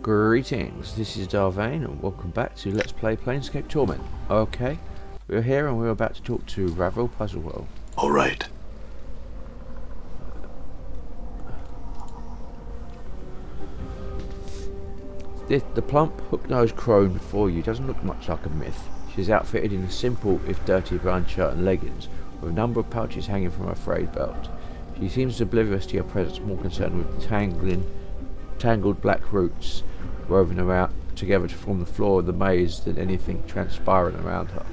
Greetings, this is Vane and welcome back to Let's Play Planescape Torment. Okay, we're here and we're about to talk to Unravel Puzzle World. Alright. The plump, hook-nosed crone before you doesn't look much like a myth. She's outfitted in a simple, if dirty, brown shirt and leggings, with a number of pouches hanging from her frayed belt. She seems oblivious to your presence, more concerned with tangled black roots woven around together to form the floor of the maze than anything transpiring around her.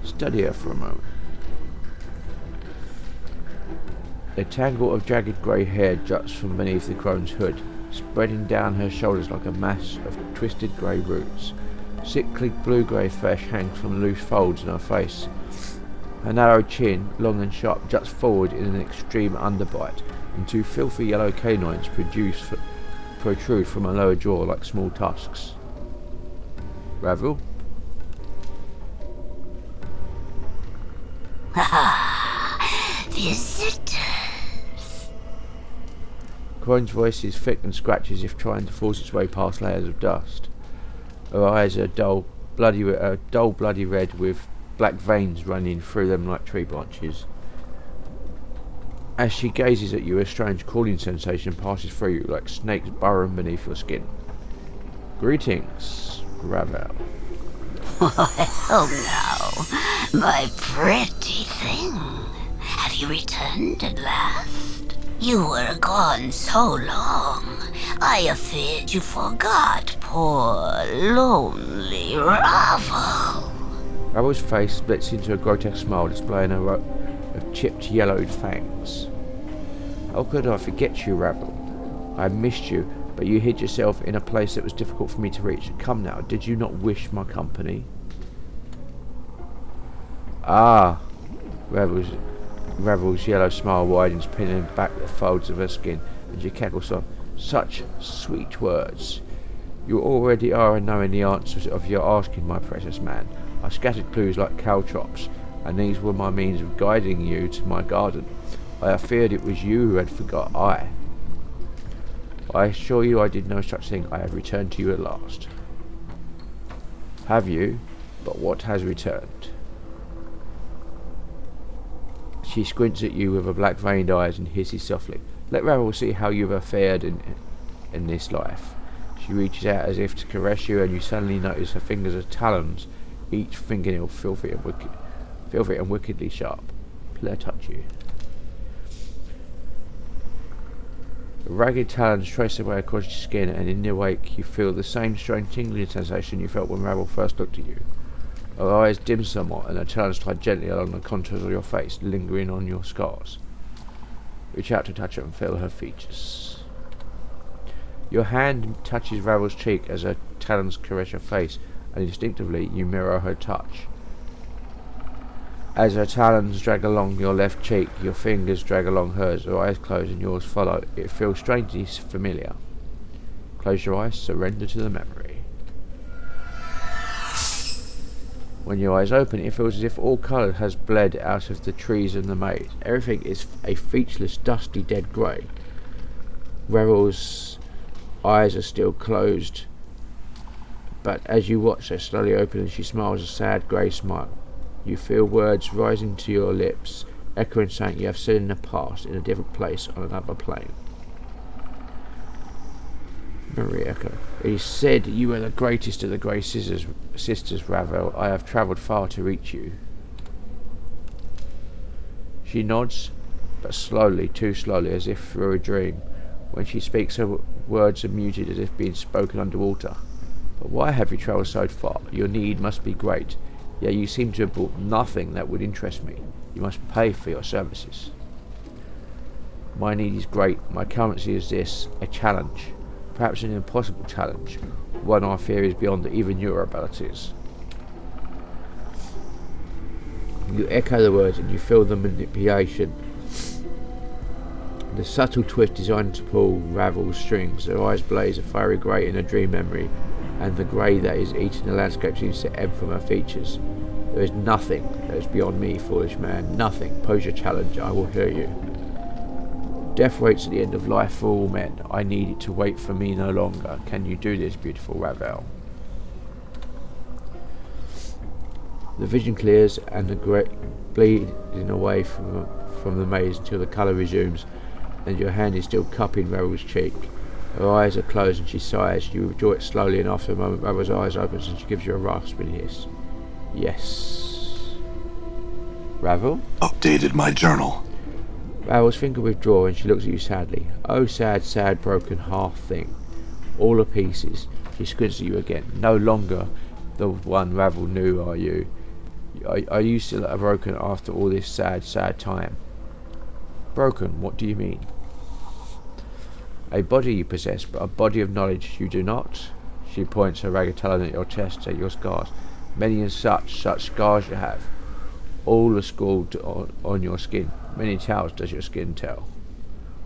Study her for a moment. A tangle of jagged grey hair juts from beneath the crone's hood, spreading down her shoulders like a mass of twisted grey roots. Sickly blue-grey flesh hangs from loose folds in her face. Her narrow chin, long and sharp, juts forward in an extreme underbite, and two filthy yellow canines protrude from her lower jaw like small tusks. Ravel? Visitors. Crone's voice is thick and scratchy as if trying to force its way past layers of dust. Her eyes are dull bloody red with black veins running through them like tree branches. As she gazes at you, a strange crawling sensation passes through you like snakes burrowing beneath your skin. Greetings, Ravel. Oh no, my pretty thing. Have you returned at last? You were gone so long, I feared you forgot poor, lonely Ravel. Ravel's face splits into a grotesque smile, displaying a row of chipped yellowed fangs. How could I forget you, Ravel? I missed you, but you hid yourself in a place that was difficult for me to reach. Come now, did you not wish my company? Ah! Ravel's yellow smile widens, pinning back the folds of her skin, and she cackles on. Such sweet words. You already are knowing the answers of your asking, my precious man. I scattered clues like caltrops, and these were my means of guiding you to my garden. I feared it was you who had forgot I assure you I did no such thing. I have returned to you at last. Have you? But what has returned? She squints at you with her black veined eyes and hisses softly. Let Ravel see how you have fared in this life. She reaches out as if to caress you, and you suddenly notice her fingers are talons, each fingernail filthy and wickedly sharp. Let her touch you. The ragged talons trace their way across your skin, and in their wake you feel the same strange tingling sensation you felt when Ravel first looked at you. Her eyes dim somewhat, and her talons slide gently along the contours of your face, lingering on your scars. Reach out to touch her and feel her features. Your hand touches Ravel's cheek as her talons caress your face, and instinctively you mirror her touch. As her talons drag along your left cheek, your fingers drag along hers, her eyes close and yours follow. It feels strangely familiar. Close your eyes, surrender to the memory. When your eyes open, it feels as if all colour has bled out of the trees and the maze. Everything is a featureless, dusty, dead grey. Ravel's eyes are still closed, but as you watch, they slowly open and she smiles a sad grey smile. You feel words rising to your lips, echoing something you have said in the past, in a different place, on another plane. Memory echo. It is said you are the greatest of the Grey Sisters, Ravel. I have travelled far to reach you. She nods, but slowly, too slowly, as if through a dream. When she speaks, her words are muted as if being spoken underwater. But why have you travelled so far? Your need must be great. Yet you seem to have brought nothing that would interest me. You must pay for your services. My need is great. My currency is this, a challenge. Perhaps an impossible challenge. One I fear is beyond even your abilities. You echo the words and you feel the manipulation. The subtle twist designed to pull Ravel's strings. Her eyes blaze a fiery grey in a dream memory, and the grey that is eating the landscape seems to ebb from her features. There is nothing that is beyond me, foolish man. Nothing. Pose your challenge. I will hear you. Death waits at the end of life for all men. I need it to wait for me no longer. Can you do this, beautiful Ravel? The vision clears and the great bleeding away from the maze until the colour resumes and your hand is still cupping Ravel's cheek. Her eyes are closed and she sighs. You withdraw it slowly and after a moment Ravel's eyes opens and she gives you a rasping hiss. Yes. Ravel? Updated my journal. Ravel's finger withdraws and she looks at you sadly. Oh, sad, sad, broken half thing. All the pieces. She squints at you again. No longer the one Ravel knew, are you? Are you still broken after all this sad, sad time? Broken, what do you mean? A body you possess, but a body of knowledge you do not. She points her ragged talon at your chest, at your scars. Many and such scars you have. All are scrawled on your skin. Many tales does your skin tell.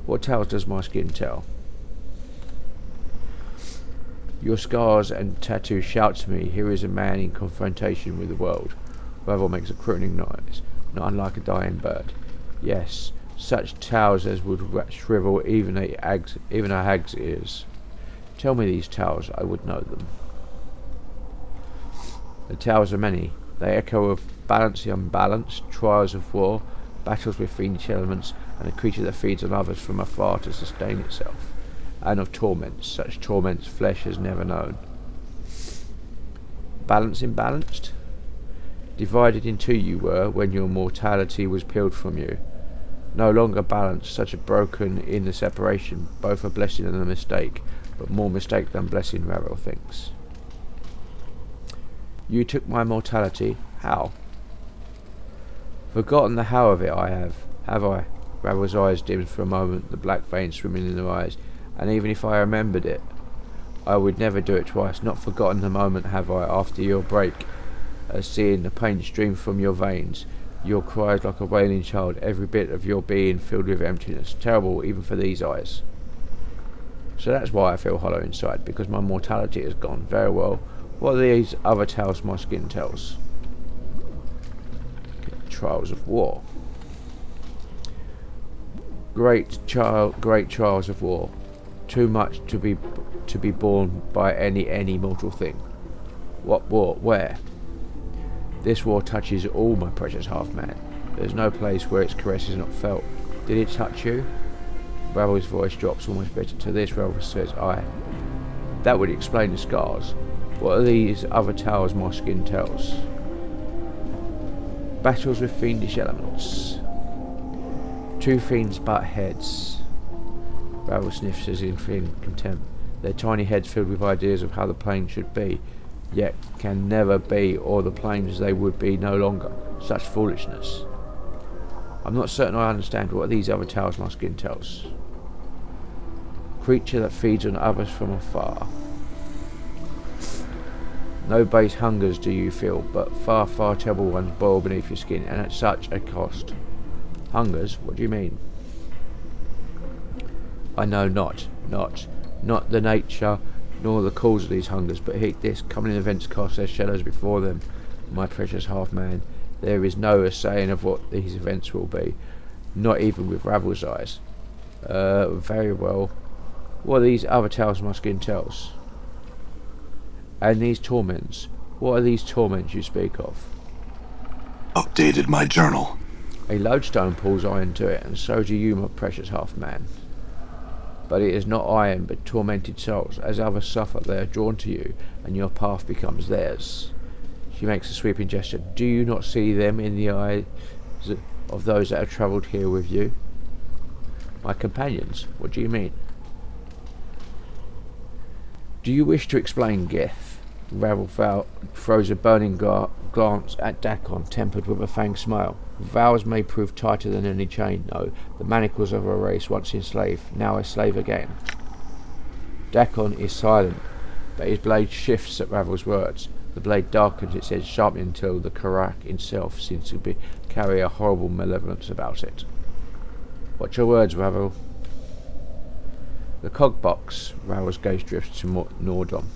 What tales does my skin tell? Your scars and tattoos shout to me, here is a man in confrontation with the world. Ravel makes a crooning noise, not unlike a dying bird. Yes, such tales as would shrivel even a hag's ears. Tell me these tales, I would know them. The tales are many. They echo of balance the unbalanced, trials of war, battles with fiendish elements, and a creature that feeds on others from afar to sustain itself, and of torments, such torments flesh has never known. Balance imbalanced? Divided in two you were when your mortality was peeled from you. No longer balanced, such a broken in the separation, both a blessing and a mistake, but more mistake than blessing, Ravel thinks. You took my mortality. How? Forgotten the how of it I have I? Ravel's eyes dimmed for a moment, the black veins swimming in her eyes, and even if I remembered it, I would never do it twice. Not forgotten the moment have I, after your break, seeing the pain stream from your veins, your cries like a wailing child, every bit of your being filled with emptiness, terrible even for these eyes. So that's why I feel hollow inside, because my mortality is gone. Very well. What are these other tales my skin tells? Trials of war. Great trials of war. Too much to be borne by any mortal thing. What war? Where? This war touches all, my precious half-man. There's no place where its caress is not felt. Did it touch you? Ravel's voice drops almost bitter. To this, Ravel says, aye. That would explain the scars. What are these other tales my skin tells? Battles with fiendish elements. Two fiends butt heads. Ravel sniffs as in contempt. Their tiny heads filled with ideas of how the plane should be, yet can never be, or the planes as they would be no longer. Such foolishness. I'm not certain I understand what these other tales my skin tells. Creature that feeds on others from afar. No base hungers do you feel, but far, far terrible ones boil beneath your skin, and at such a cost. Hungers? What do you mean? I know not the nature nor the cause of these hungers, but heed this, coming events cast their shadows before them, my precious half-man. There is no saying of what these events will be, not even with Ravel's eyes. Very well. What are these other tales my skin tells? And these torments, what are these torments you speak of? Updated my journal. A lodestone pulls iron to it, and so do you, my precious half-man. But it is not iron, but tormented souls. As others suffer, they are drawn to you, and your path becomes theirs. She makes a sweeping gesture. Do you not see them in the eyes of those that have travelled here with you? My companions? What do you mean? Do you wish to explain, Geth? Ravel throws a burning glance at Dakon, tempered with a fanged smile. Vows may prove tighter than any chain. No, the manacles of a race once enslaved, now a slave again. Dakon is silent, but his blade shifts at Ravel's words. The blade darkens its edge sharply until the Karak itself seems to carry a horrible malevolence about it. What's your words, Ravel? The cog box, Ravel's gaze drifts to Nordom.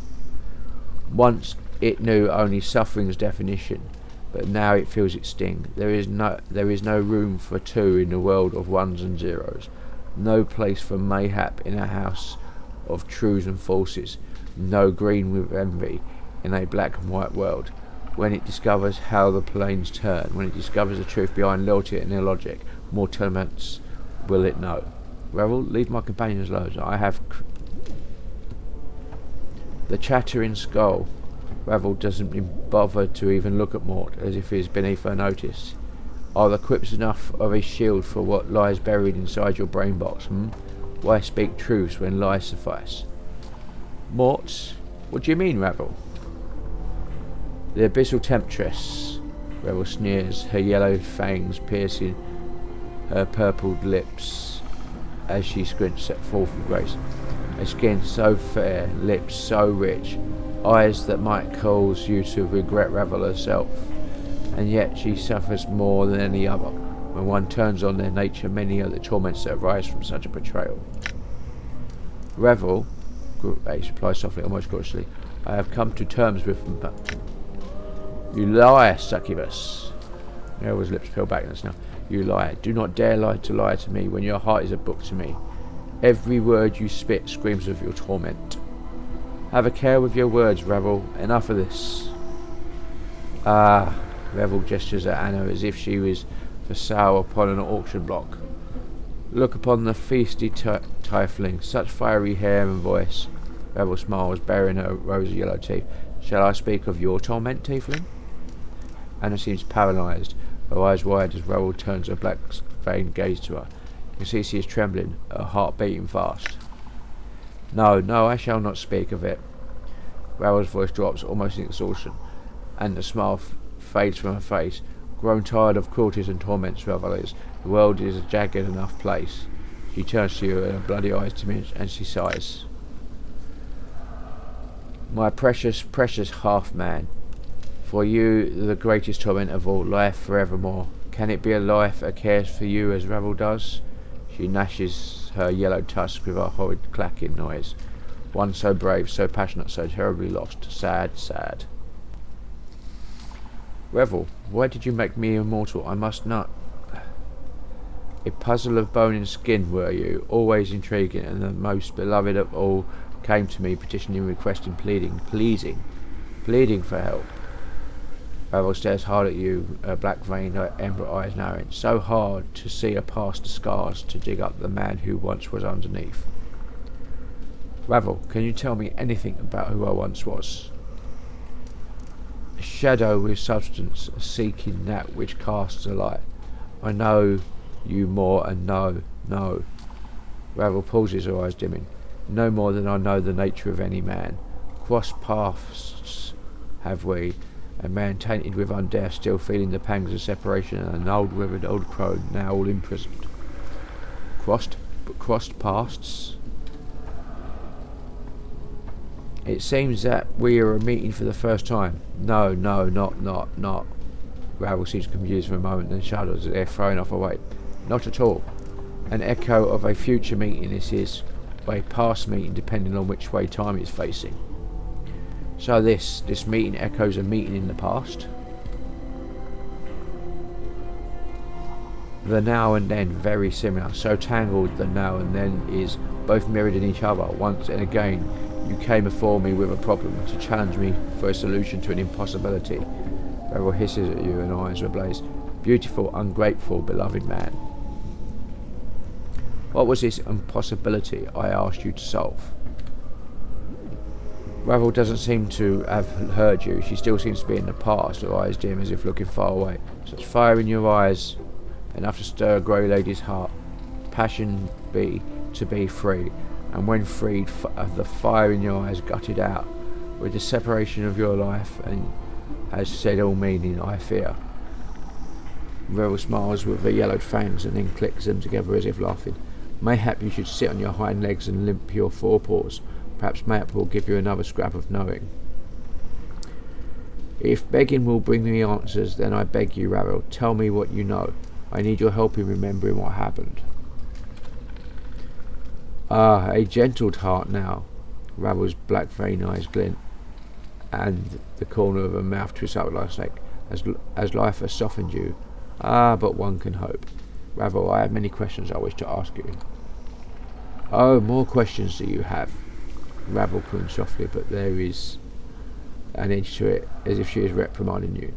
Once it knew only suffering's definition, but now it feels its sting. There is no room for two in the world of ones and zeros. No place for mayhap in a house of truths and falses. No green with envy in a black and white world. When it discovers how the planes turn, when it discovers the truth behind loyalty and illogic, more torments will it know. Revel, leave my companions alone. I have the chattering skull. Revel doesn't bother to even look at Morte, as if he is beneath her notice. Are the quips enough of a shield for what lies buried inside your brain box? Why speak truths when lies suffice? Morte, what do you mean, Revel? The abyssal temptress, Revel sneers, her yellow fangs piercing her purpled lips as she squints at forth with grace. A skin so fair, lips so rich, eyes that might cause you to regret Revel herself. And yet she suffers more than any other. When one turns on their nature, many are the torments that arise from such a betrayal. Revel, Grace replies softly, almost cautiously, I have come to terms with them. You lie, succubus. Revel's lips peel back in the snow. You lie. Do not dare lie to me when your heart is a book to me. Every word you spit screams of your torment. Have a care with your words, Revel. Enough of this. Ah, Revel gestures at Anna as if she was for sale upon an auction block. Look upon the feisty tiefling, such fiery hair and voice. Revel smiles, baring her rosy yellow teeth. Shall I speak of your torment, tiefling? Anna seems paralysed, her eyes wide as Revel turns her black Vane gaze to her. You can see she is trembling, her heart beating fast. No, I shall not speak of it. Revel's voice drops, almost in exhaustion, and the smile fades from her face. Grown tired of cruelties and torments, Revel is. The world is a jagged enough place. She turns to you and her bloody eyes diminish, and she sighs. My precious, precious half-man, for you the greatest torment of all, life forevermore. Can it be a life that cares for you as Revel does? She gnashes her yellow tusk with a horrid clacking noise. One so brave, so passionate, so terribly lost. Sad, sad. Revel, why did you make me immortal? I must not. A puzzle of bone and skin were you, always intriguing, and the most beloved of all came to me, petitioning, requesting, pleading for help. Revel stares hard at you, her black Vane, her ember eyes narrowing. So hard to see her past the scars, to dig up the man who once was underneath. Revel, can you tell me anything about who I once was? A shadow with substance, seeking that which casts a light. I know you more, and no. Revel pauses, her eyes dimming. No more than I know the nature of any man. Cross paths have we, a man tainted with undeath, still feeling the pangs of separation, and an old withered old crone, now all imprisoned. Crossed paths? It seems that we are meeting for the first time. No, not. Revel seems confused for a moment, then shudders as if thrown off her weight. Not at all. An echo of a future meeting this is, or a past meeting depending on which way time is facing. So this meeting echoes a meeting in the past. The now and then very similar, so tangled the now and then is both mirrored in each other. Once and again you came before me with a problem, to challenge me for a solution to an impossibility. Revel hisses at you and eyes ablaze. Beautiful, ungrateful, beloved man. What was this impossibility I asked you to solve? Revel doesn't seem to have heard you. She still seems to be in the past, her eyes dim as if looking far away. Such fire in your eyes, enough to stir a grey lady's heart. Passion be to be free, and when freed, the fire in your eyes gutted out, with the separation of your life, and has said all meaning, I fear. Revel smiles with her yellowed fangs and then clicks them together as if laughing. Mayhap you should sit on your hind legs and limp your forepaws. Perhaps mayhap will give you another scrap of knowing. If begging will bring me answers, then I beg you, Revel, tell me what you know. I need your help in remembering what happened. Ah, a gentled heart now. Revel's black Vane eyes glint, and the corner of her mouth twists up like a snake. As life has softened you. Ah, but one can hope. Revel, I have many questions I wish to ask you. Oh, more questions do you have? Ravel crooned softly, but there is an edge to it, as if she is reprimanding you.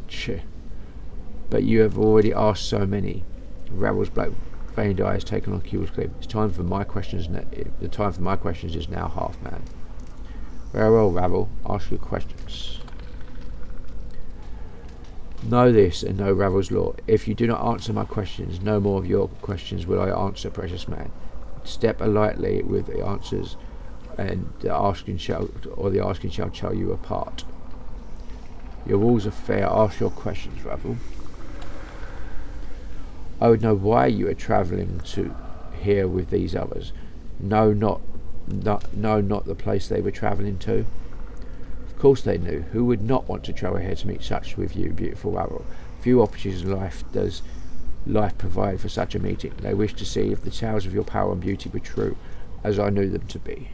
But you have already asked so many. Ravel's black veined eyes taken on Kill's clip. The time for my questions is now half, man. Very well, Ravel. Ask your questions. Know this and know Ravel's law. If you do not answer my questions, no more of your questions will I answer, precious man. Step lightly with the answers, and the asking shall tear you apart. Your rules are fair. Ask your questions, Ravel. I would know why you are travelling to here with these others. No, not the place they were travelling to. Of course they knew. Who would not want to travel here to meet such with you, beautiful Ravel? Few opportunities in life does life provide for such a meeting. They wished to see if the tales of your power and beauty were true, as I knew them to be.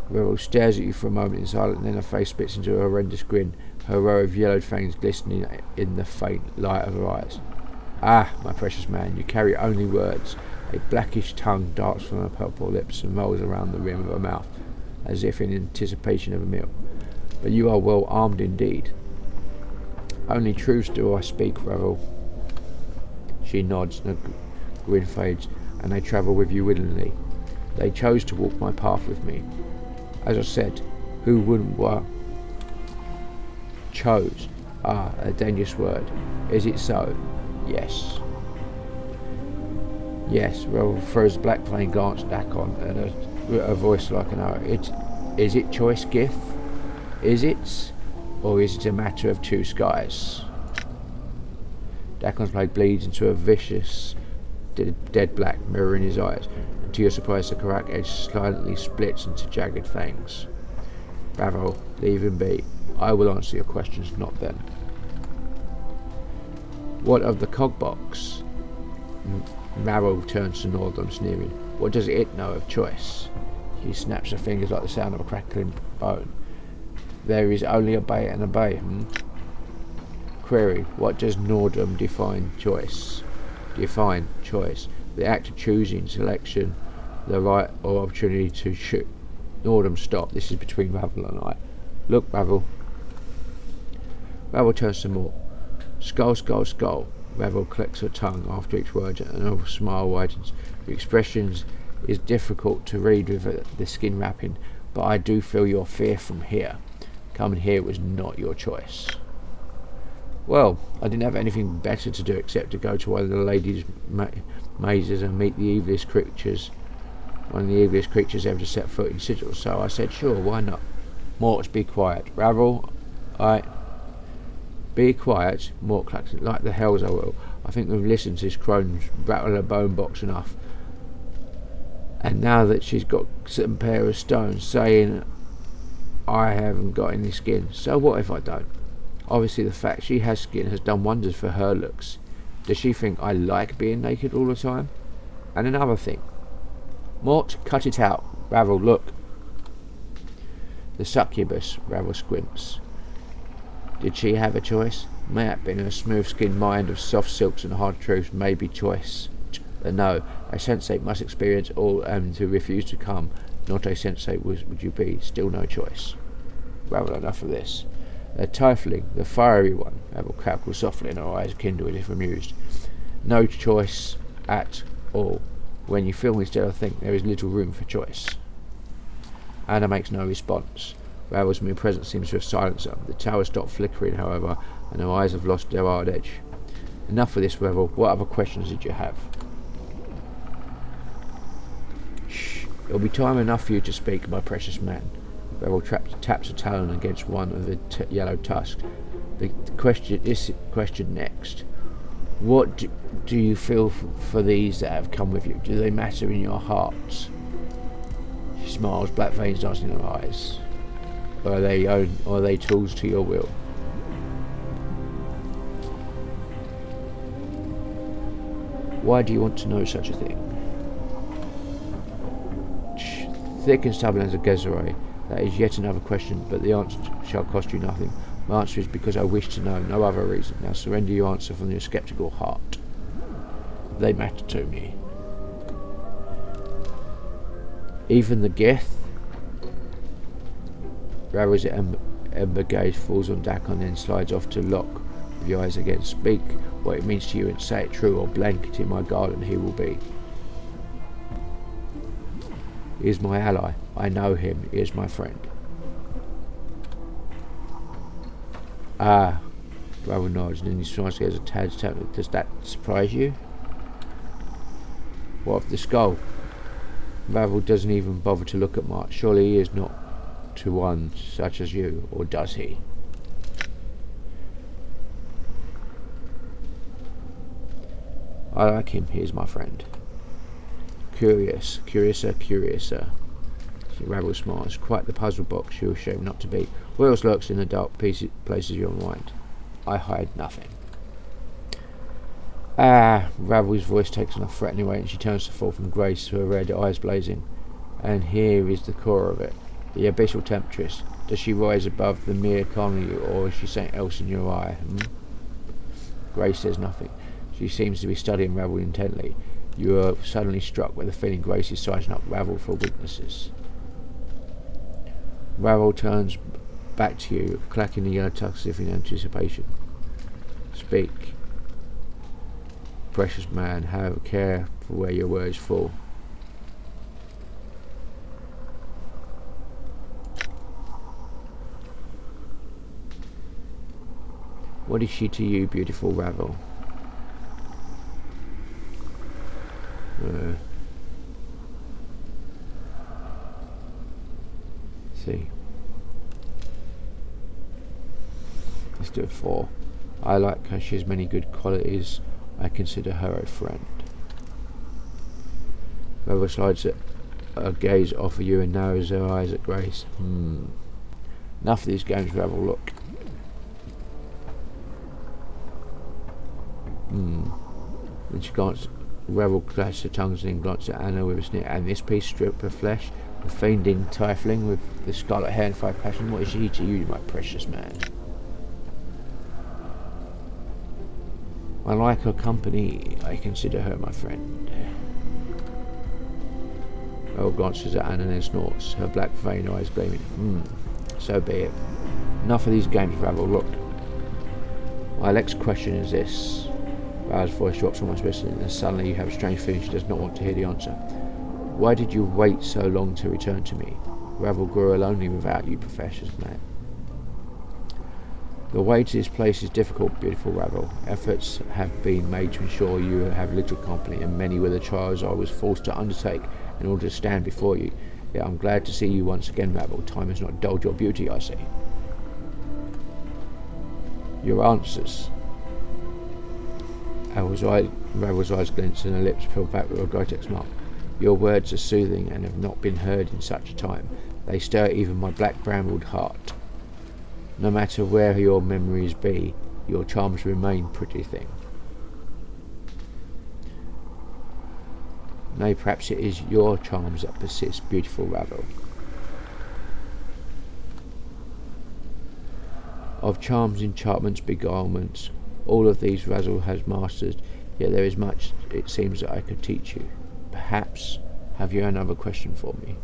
Ravel stares at you for a moment in silence, and then her face splits into a horrendous grin, her row of yellowed fangs glistening in the faint light of her eyes. Ah, my precious man, you carry only words. A blackish tongue darts from her purple lips and rolls around the rim of her mouth, as if in anticipation of a meal. But you are well armed indeed. Only truths do I speak, Ravel. She nods, and her grin fades, and they travel with you willingly. They chose to walk my path with me. As I said, who wouldn't want? Chose. Ah, a dangerous word. Is it so? Yes. Yes, Ravel throws a black Vane glance back on, and a voice like an arrow. Is it choice, Gith? Is it? Or is it a matter of two skies? Dakon's blade bleeds into a vicious, dead black mirror in his eyes, and to your surprise the correct edge slightly splits into jagged fangs. Ravel, leave him be. I will answer your questions, not them. What of the cogbox? Ravel turns to Nordrum, sneering. What does it know of choice? She snaps her fingers like the sound of a crackling bone. There is only a bay and a bay, Query, what does Nordrum define choice? Define choice. The act of choosing, selection, the right or opportunity to shoot. Nordrum, stop. This is between Ravel and I. Look, Ravel. Ravel turns to Morte. Skull, skull, skull. Ravel clicks her tongue after each word, and her smile widens. The expression is difficult to read with the skin wrapping, but I do feel your fear from here. Coming here was not your choice. Well, I didn't have anything better to do except to go to one of the ladies' mazes and meet the evilest creatures. One of the evilest creatures ever to set foot in Sigil, so I said, sure, why not? Morte, be quiet. Ravel, Be quiet, Morte clacks it. Like the hells I will. I think we've listened to this crone rattle a bone box enough. And now that she's got some pair of stones saying I haven't got any skin, so what if I don't? Obviously the fact she has skin has done wonders for her looks. Does she think I like being naked all the time? And another thing. Morte, cut it out. Ravel, look. The succubus, Ravel squints. Did she have a choice? Mayhap in her smooth-skinned mind of soft silks and hard truths may be choice. But no, a sensate must experience all, and to refuse to come, not a sensate would you be, still no choice. Ravel, enough of this. The tiefling, the fiery one, Ravel crackles softly and her eyes kindle as if amused. No choice at all. When you feel me still, I think there is little room for choice. Anna makes no response. Ravel's mere presence seems to have silenced her. The tower stopped flickering, however, and her eyes have lost their hard edge. Enough of this, Ravel. What other questions did you have? Shh. It'll be time enough for you to speak, my precious man. Ravel taps a talon against one of the yellow tusks. This question next. What do you feel for these that have come with you? Do they matter in your hearts? She smiles, black veins dancing in her eyes. Or are they tools to your will? Why do you want to know such a thing? Thick and stubborn as a Gezzerai. That is yet another question, but the answer shall cost you nothing. My answer is because I wish to know, no other reason. Now surrender your answer from your sceptical heart. They matter to me. Even the Gith. Ravel's ember gaze falls on Dakon, then slides off to lock with your eyes again. Speak what it means to you and say it true, or blanket in my garden he will be. He is my ally. I know him. He is my friend. Ah, Ravel nods and then he smiles as a tad. Does that surprise you? What of the skull? Ravel doesn't even bother to look at Mark. Surely he is not to one such as you, or does he? I like him. He is my friend. Curiouser. Ravel smiles. Quite the puzzle box you're ashamed not to be. What else lurks in the dark places of your mind? I hide nothing. Ah, Ravel's voice takes on a threatening weight and she turns to fall from grace, her red eyes blazing. And here is the core of it. The abyssal temptress. Does she rise above the mere calming you, or is she something else in your eye? Grace says nothing. She seems to be studying Ravel intently. You are suddenly struck with the feeling Grace is sizing up Ravel for weaknesses. Ravel turns back to you, clacking the yellow tusk as if in anticipation. Speak. Precious man, have a care for where your words fall. What is she to you, beautiful Ravel? See. Let's do it 4. I like her. She has many good qualities. I consider her a friend. Ravel slides a gaze off of you and narrows her eyes at Grace. Enough of these games, Ravel. Look. When she glanced, Ravel clashed her tongues and then glanced at Anna with a sneer. And this piece stripped of flesh, the fiending tiefling with the scarlet hair and fire passion. What is she to you, my precious man? I like her company. I consider her my friend. Ravel glances at Anna and then snorts, her black Vane eyes gleaming. So be it. Enough of these games, Ravel. Look. My next question is this. Ravel's voice drops almost whistling, and suddenly you have a strange feeling she does not want to hear the answer. Why did you wait so long to return to me? Ravel grew lonely without you, precious man. The way to this place is difficult, beautiful Ravel. Efforts have been made to ensure you have little company, and many were the trials I was forced to undertake in order to stand before you. Yet I'm glad to see you once again, Ravel. Time has not dulled your beauty, I see. Your answers. Ravel's eyes glint and her lips pull back with a grotesque smile. Your words are soothing and have not been heard in such a time. They stir even my black brambled heart. No matter where your memories be, your charms remain, pretty thing. Nay, perhaps it is your charms that persist, beautiful Ravel. Of charms, enchantments, beguilements, all of these Ravel has mastered, yet there is much it seems that I could teach you. Perhaps, have you another question for me?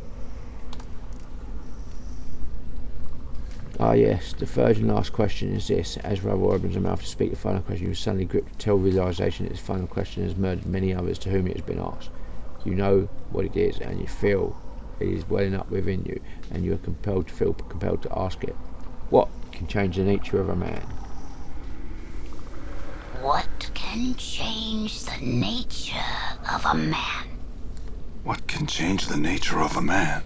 Ah yes, the third and last question is this. As Ravel opens her mouth to speak the final question, you suddenly gripped to tell realisation that this final question has murdered many others to whom it has been asked. You know what it is, and you feel it is welling up within you, and you are compelled to ask it. What can change the nature of a man? What can change the nature of a man? What can change the nature of a man?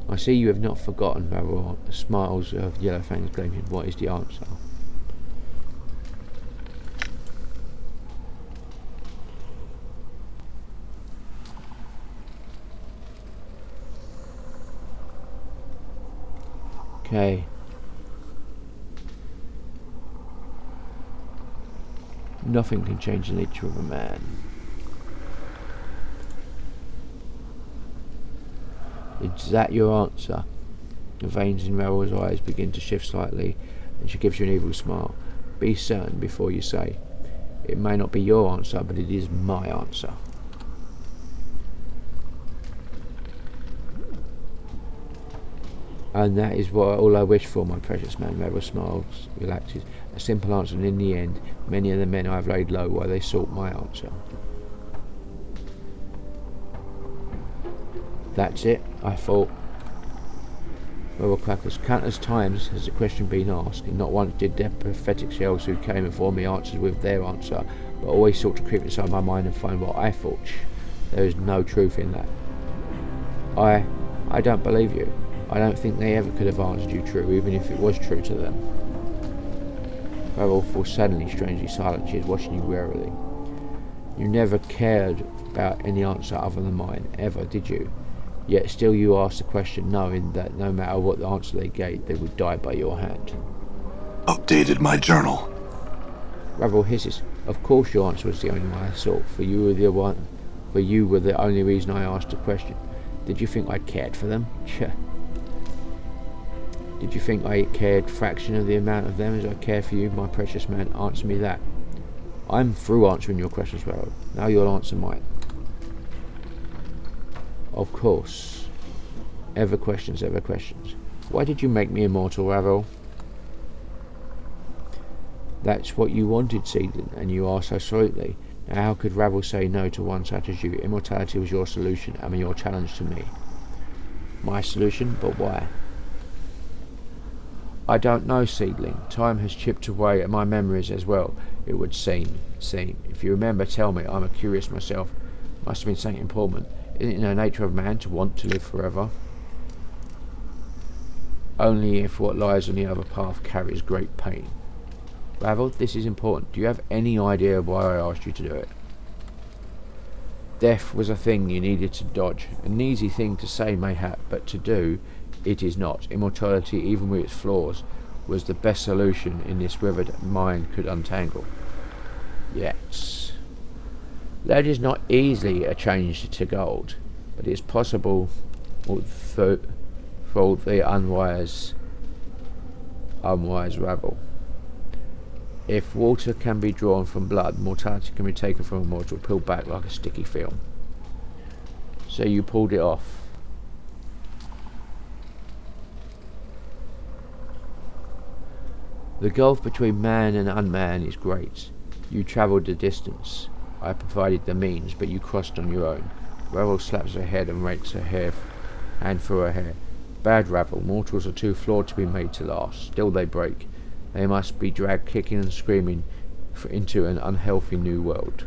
I see you have not forgotten, Ravel. The smiles of yellow fangs gleaming. What is the answer? Okay. Nothing can change the nature of a man. Is that your answer? The veins in Ravel's eyes begin to shift slightly, and she gives you an evil smile. be certain before you say. It may not be your answer, but it is my answer. And that is all I wish for, my precious man. Revel smiles, relaxes. A simple answer, and in the end, many of the men I have laid low while they sought my answer. That's it, I thought. Revel crackles. Countless times has the question been asked, and not once did their pathetic shells who came before me answer with their answer, but always sought to creep inside my mind and find what I thought. There is no truth in that. I don't believe you. I don't think they ever could have answered you true, even if it was true to them. Revel falls suddenly, strangely silent. She is watching you warily. You never cared about any answer other than mine, ever, did you? Yet still you asked the question, knowing that no matter what the answer they gave, they would die by your hand. Updated my journal. Revel hisses. Of course your answer was the only one I sought, for you were the only reason I asked the question. Did you think I cared for them? Did you think I cared fraction of the amount of them as I care for you, my precious man? Answer me that. I'm through answering your questions, Revel. Now you'll answer mine. Of course. Ever questions, ever questions. Why did you make me immortal, Revel? That's what you wanted, Seedling, and you asked so sweetly. Now how could Revel say no to one such as you? Immortality was your solution, and your challenge to me. My solution? But why? I don't know, Seedling. Time has chipped away at my memories as well, it would seem. If you remember, tell me. I'm a curious myself. Must have been something important. Isn't it in the nature of man to want to live forever? Only if what lies on the other path carries great pain. Revel, this is important. Do you have any idea why I asked you to do it? Death was a thing you needed to dodge. An easy thing to say mayhap, but to do, it is not. Immortality, even with its flaws, was the best solution in this river that mind could untangle. Yes. Lead is not easily changed to gold, but it is possible for the unwise Revel. If water can be drawn from blood, mortality can be taken from a mortal, peeled back like a sticky film. So you pulled it off. The gulf between man and unman is great. You travelled the distance. I provided the means, but you crossed on your own. Revel slaps her head and rakes her hand through her hair. Bad Revel, mortals are too flawed to be made to last. Still they break. They must be dragged kicking and screaming into an unhealthy new world.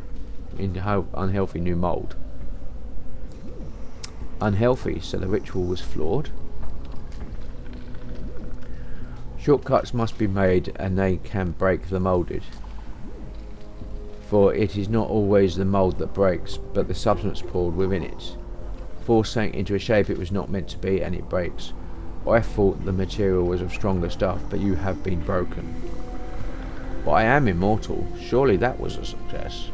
Unhealthy new mould. Unhealthy, so the ritual was flawed? Shortcuts must be made, and they can break the moulded. For it is not always the mould that breaks, but the substance poured within it. Force sank into a shape it was not meant to be, and it breaks. I thought the material was of stronger stuff, but you have been broken. But I am immortal. Surely that was a success.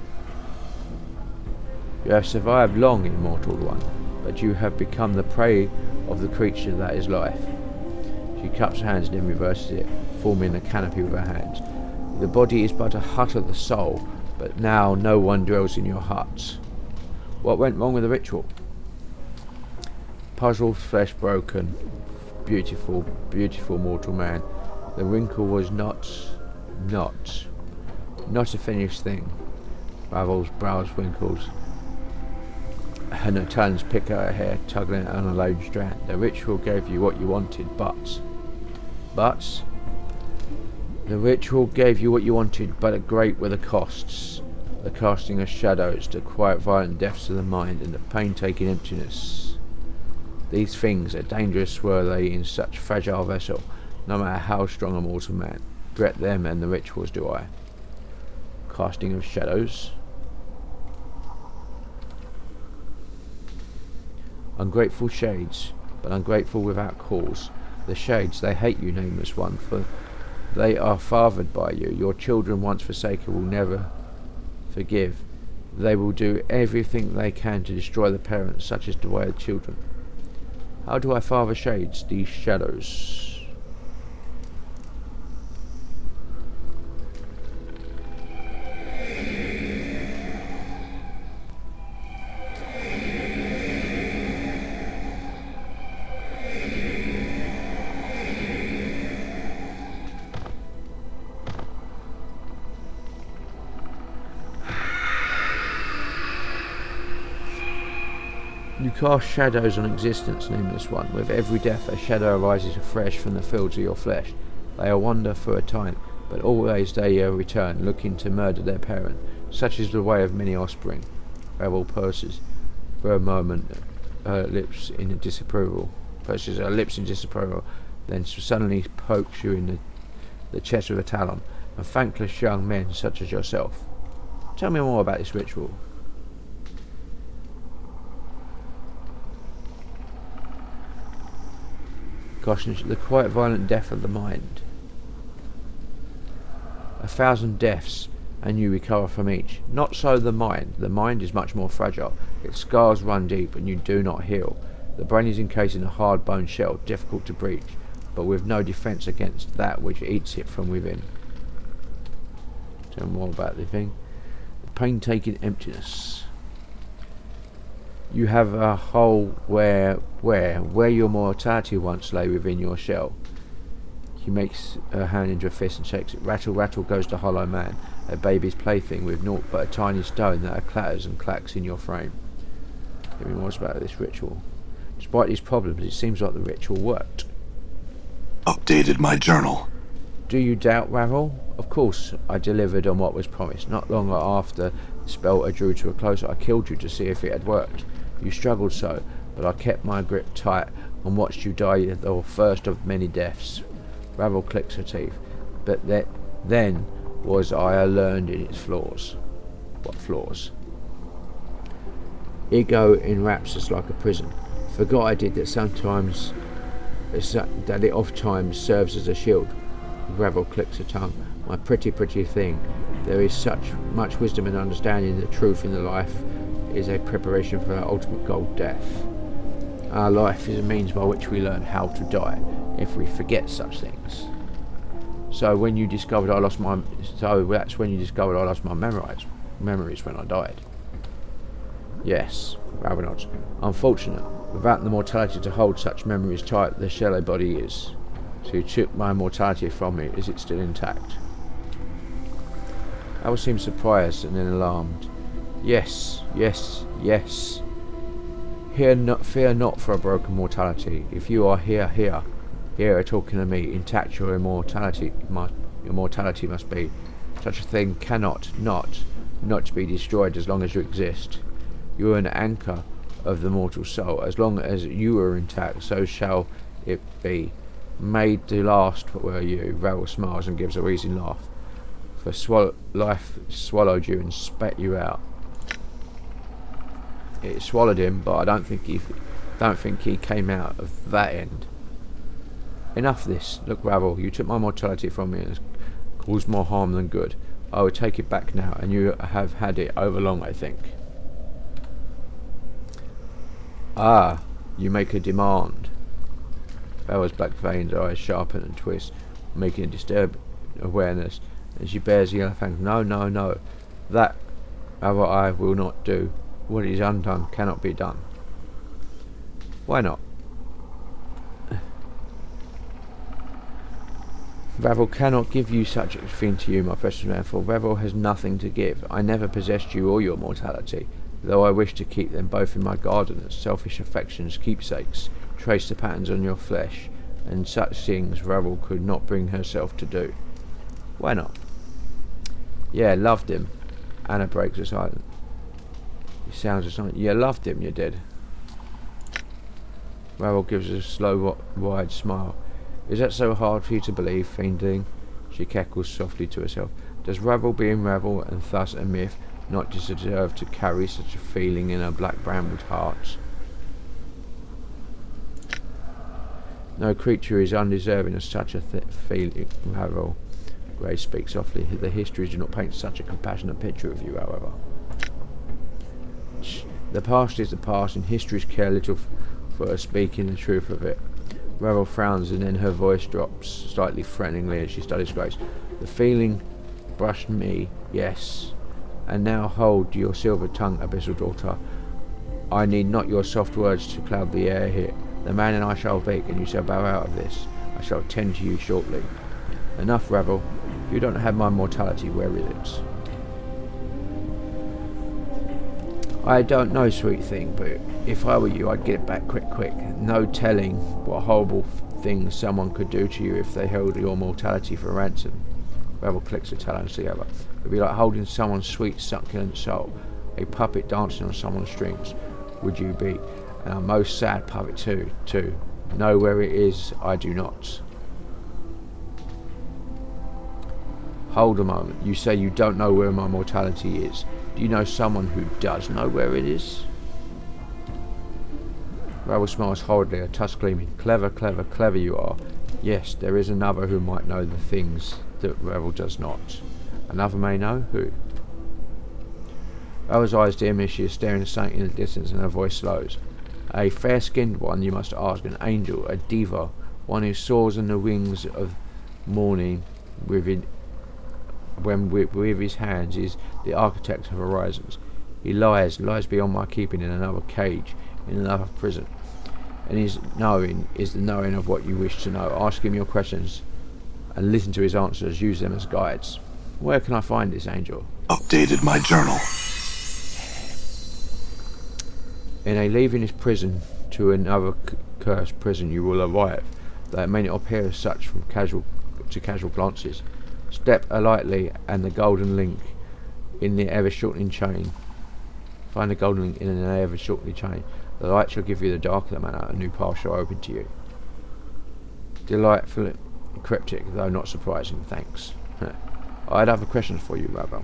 You have survived long, immortal one, but you have become the prey of the creature that is life. She cups her hands and then reverses it, forming a canopy with her hands. The body is but a hut of the soul, but now no one dwells in your hut. What went wrong with the ritual? Puzzled, flesh broken, beautiful mortal man. The wrinkle was not a finished thing. Revel's brows wrinkled, and her tongues pick at her hair, tugging on a lone strand. The ritual gave you what you wanted, but the ritual gave you what you wanted, but great were the costs. The casting of shadows, the quiet violent deaths of the mind, and the painstaking emptiness. These things, dangerous were they in such fragile vessel, no matter how strong a mortal man. Regret them and the rituals do I. Casting of shadows. Ungrateful shades, but ungrateful without cause. The shades, they hate you, Nameless One, for they are fathered by you. Your children once forsaken will never forgive. They will do everything they can to destroy the parents, such as the way of children. How do I father shades, these shadows? You cast shadows on existence, Nameless One. With every death, a shadow arises afresh from the fields of your flesh. They wander for a time, but always they return, looking to murder their parent. Such is the way of many offspring. Revel purses for a moment her lips in disapproval. Purses her lips in disapproval, then suddenly pokes you in the chest with a talon. And thankless young men such as yourself. Tell me more about this ritual. Cautions the quite violent death of the mind. 1,000 deaths, and you recover from each. Not so the mind. The mind is much more fragile. Its scars run deep, and you do not heal. The brain is encased in a hard bone shell, difficult to breach, but with no defence against that which eats it from within. Tell me more about the thing. The painstaking emptiness. You have a hole where your mortality once lay within your shell. He makes her hand into a fist and shakes it. Rattle, rattle goes the hollow man, a baby's plaything with naught but a tiny stone that clatters and clacks in your frame. Tell me more about this ritual. Despite these problems, it seems like the ritual worked. Updated my journal. Do you doubt, Ravel? Of course, I delivered on what was promised. Not long after the spell drew to a close, I killed you to see if it had worked. You struggled so, but I kept my grip tight and watched you die the first of many deaths. Ravel clicks her teeth. But then was I learned in its flaws. What flaws? Ego enwraps us like a prison. Forgot I did that sometimes, that it oft times serves as a shield. Ravel clicks her tongue. My pretty thing. There is such much wisdom and understanding that truth in the life is a preparation for our ultimate goal, death. Our life is a means by which we learn how to die, if we forget such things. So when you discovered I lost my... So that's when you discovered I lost my memories when I died. Yes, Ravel nods. Unfortunate. Without the mortality to hold such memories tight, the shell a body is. So you took my mortality from me. Is it still intact? Ravel seemed surprised and then alarmed. Yes. Fear not for a broken mortality. If you are here talking to me, intact your immortality must be. Such a thing cannot not be destroyed as long as you exist. You are an anchor of the mortal soul. As long as you are intact, so shall it be. Made to last were you. Ravel smiles and gives a wheezy laugh. For life swallowed you and spat you out. It swallowed him, but I don't think he came out of that end. Enough of this. Look, Ravel, you took my mortality from me and has caused more harm than good. I will take it back now, and you have had it over long, I think. Ah, you make a demand. Ravel's black Vane's eyes sharpen and twist, making a disturbed awareness, and she bares the yellow fangs. No. That other I will not do. What is undone cannot be done. Why not? Ravel cannot give you such a thing to you, my precious man, for Ravel has nothing to give. I never possessed you or your mortality, though I wish to keep them both in my garden as selfish affection's keepsakes. Trace the patterns on your flesh, and such things Ravel could not bring herself to do. Why not? Yeah, loved him. Anna breaks the silence. It sounds like something. You loved him, you did. Ravel gives a slow, wide smile. Is that so hard for you to believe, fiendling? She cackles softly to herself. Does Ravel being Ravel, and thus a myth, not deserve to carry such a feeling in her black brambled heart? No creature is undeserving of such a feeling, Ravel. Grace speaks softly. The histories do not paint such a compassionate picture of you, however. The past is the past, and histories care little for speaking the truth of it. Ravel frowns, and then her voice drops slightly threateningly as she studies Grace. The feeling brushed me, yes. And now hold your silver tongue, abyssal daughter. I need not your soft words to cloud the air here. The man and I shall speak, and you shall bow out of this. I shall attend to you shortly. Enough, Ravel. You don't have my mortality. Where is it? I don't know, sweet thing, but if I were you, I'd get it back quick. No telling what horrible things someone could do to you if they held your mortality for ransom. Revel clicks the talons together. It'd be like holding someone's sweet, succulent soul, a puppet dancing on someone's strings. Would you be? And a most sad puppet too. Know where it is, I do not. Hold a moment. You say you don't know where my mortality is. Do you know someone who does know where it is? Ravel smiles horridly, her tusk gleaming. Clever you are. Yes, there is another who might know the things that Ravel does not. Another may know? Who? Ravel's eyes dim as she is staring at something in the distance, and her voice slows. A fair-skinned one, you must ask, an angel, a diva, one who soars on the wings of morning with his hands is the architect of horizons. He lies beyond my keeping in another cage, in another prison. And his knowing is the knowing of what you wish to know. Ask him your questions and listen to his answers. Use them as guides. Where can I find this angel? Updated my journal. In a leaving this prison to another cursed prison you will arrive, though it may not appear as such from casual glances. Step lightly and the golden link in the ever-shortening chain. Find the golden link in an ever-shortening chain. The light shall give you the dark of the manor, a new path shall open to you. Delightful, cryptic, though not surprising, thanks. I had other questions for you, Ravel.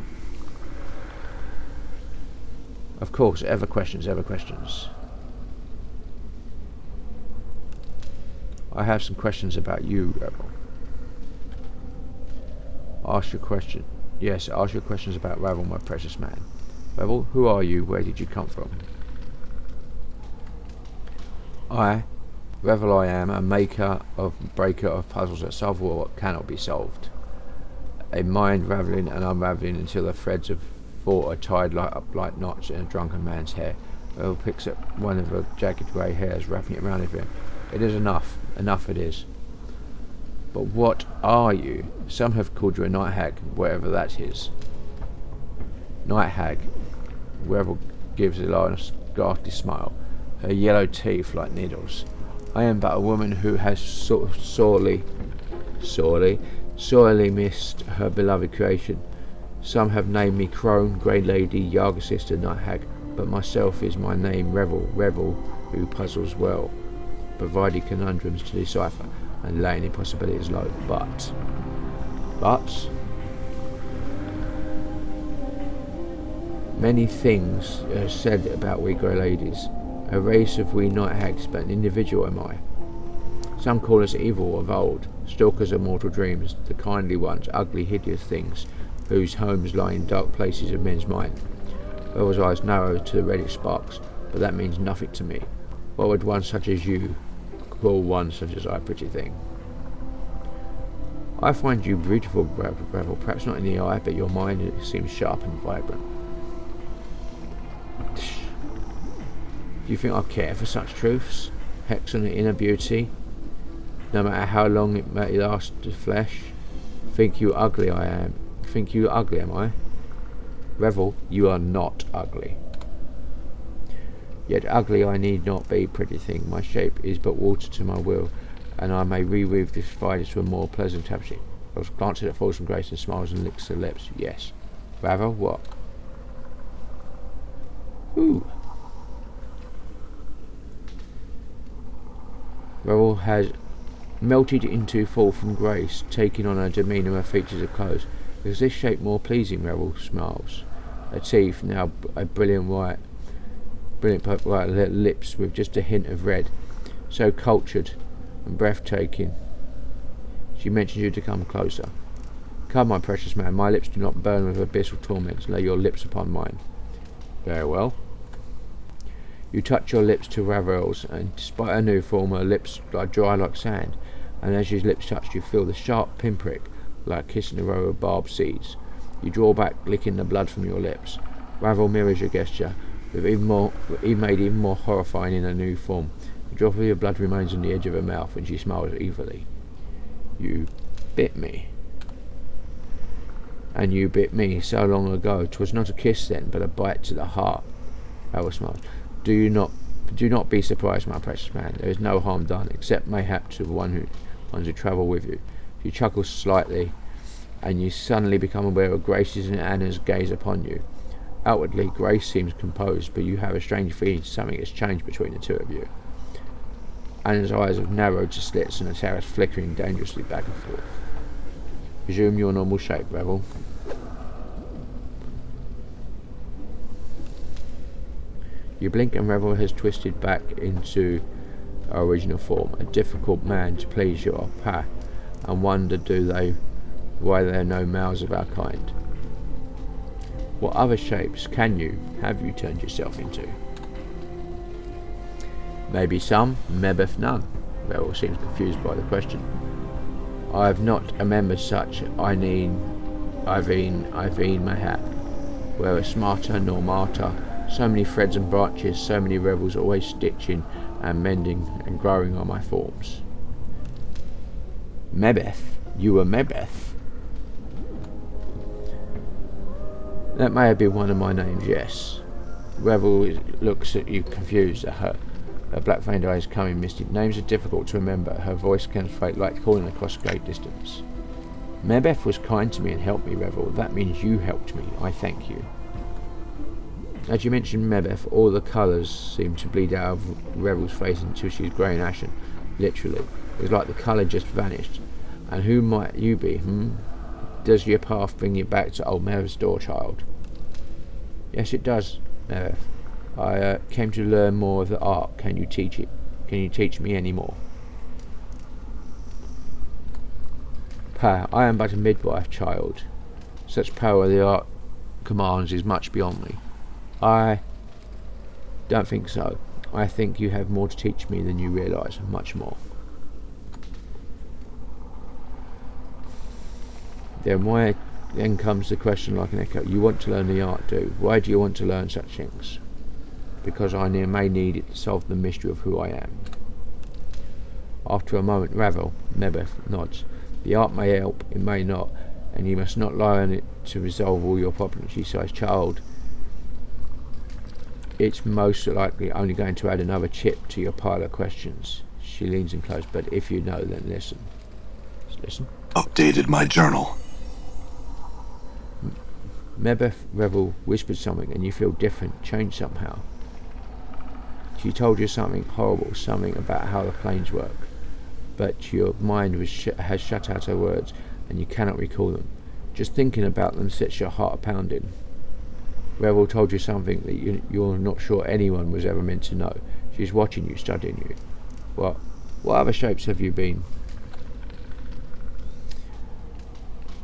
Of course, ever questions. I have some questions about you, Ravel. Ask your question. Yes, ask your questions about Ravel, my precious man. Ravel, who are you? Where did you come from? Ravel I am, a breaker of puzzles that solve what cannot be solved. A mind ravelling and unravelling until the threads of thought are tied like knots in a drunken man's hair. Ravel picks up one of her jagged grey hairs, wrapping it round him. It is enough it is. But what are you? Some have called you a night hag, whatever that is. Night hag. Revel gives a ghastly smile, her yellow teeth like needles. I am but a woman who has sorely missed her beloved creation. Some have named me crone, grey lady, Yaga sister, night hag, but myself is my name, Revel, who puzzles well, providing conundrums to decipher and laying impossibilities low. But many things are said about we grey ladies, a race of we night hags, but an individual am I. Some call us evil of old, stalkers of mortal dreams, the kindly ones, ugly, hideous things, whose homes lie in dark places of men's mind. Earl's eyes narrow to the reddish sparks, but that means nothing to me. What would one such as you call one such as I, pretty thing? I find you beautiful, Revel, perhaps not in the eye, but your mind seems sharp and vibrant. Do you think I care for such truths? Hex on the inner beauty, no matter how long it may last the flesh? Think you ugly I am? Think you ugly am I? Revel, you are not ugly. Yet ugly I need not be, pretty thing. My shape is but water to my will, and I may reweave this fibre to a more pleasant tapestry. I was glancing at falls from grace and smiles and licks her lips. Yes. Revel, what? Ooh. Revel has melted into fall from grace, taking on her demeanour and features of clothes. Is this shape more pleasing? Revel smiles. Her teeth, now a brilliant white lips with just a hint of red, so cultured and breathtaking. She mentions you to come closer. Come, my precious man, my lips do not burn with abyssal torments. Lay your lips upon mine. Very well. You touch your lips to Ravel's, and despite her new form, her lips are dry like sand, and as your lips touch, you feel the sharp pinprick, like kissing a row of barbed seeds. You draw back, licking the blood from your lips. Ravel mirrors your gesture, made even more horrifying in her new form. A drop of your blood remains on the edge of her mouth, and she smiles evilly. You bit me. And you bit me so long ago. 'Twas not a kiss then, but a bite to the heart. Revel smiles. Do not be surprised, my precious man. There is no harm done, except mayhap to the ones who travel with you. She chuckles slightly, and you suddenly become aware of Grace's and Anna's gaze upon you. Outwardly, Grace seems composed, but you have a strange feeling something has changed between the two of you. Anna's eyes have narrowed to slits, and her tail is flickering dangerously back and forth. Resume your normal shape, Revel. You blink and Revel has twisted back into her original form. A difficult man to please, you are, Pa, and wonder why there are no males of our kind. What other shapes have you turned yourself into? Maybe some, maybe none. Revel seems confused by the question. I have not remembered such. I've been mayhap. Where smarter nor martyr. So many threads and branches, so many Revels always stitching and mending and growing on my forms. Mebeth? You were Mebeth? That may have been one of my names, yes. Revel looks at you confused at her black veined eyes coming misty. Names are difficult to remember. Her voice can fade like calling across great distance. Mebeth was kind to me and helped me, Revel. That means you helped me. I thank you. As you mentioned Mebeth, all the colours seem to bleed out of Revel's face until she's grey and ashen. Literally. It's like the colour just vanished. And who might you be, Does your path bring you back to old Mebeth's door, child? Yes, it does, Mebeth. I came to learn more of the art. Can you teach it? Can you teach me any more? Pa, I am but a midwife, child. Such power the art commands is much beyond me. I don't think so. I think you have more to teach me than you realise, much more. Then comes the question like an echo. You want to learn the art, do? Why do you want to learn such things? Because I may need it to solve the mystery of who I am. After a moment, Mebeth nods. The art may help, it may not, and you must not rely on it to resolve all your problems. She says, child, it's most likely only going to add another chip to your pile of questions. She leans in close, but if you know, then listen. Just listen. Updated my journal. Mebeth Revel whispered something, and you feel different, changed somehow. She told you something horrible, something about how the planes work, but your mind has shut out her words, and you cannot recall them. Just thinking about them sets your heart pounding. Revel told you something that you're not sure anyone was ever meant to know. She's watching you, studying you. What other shapes have you been?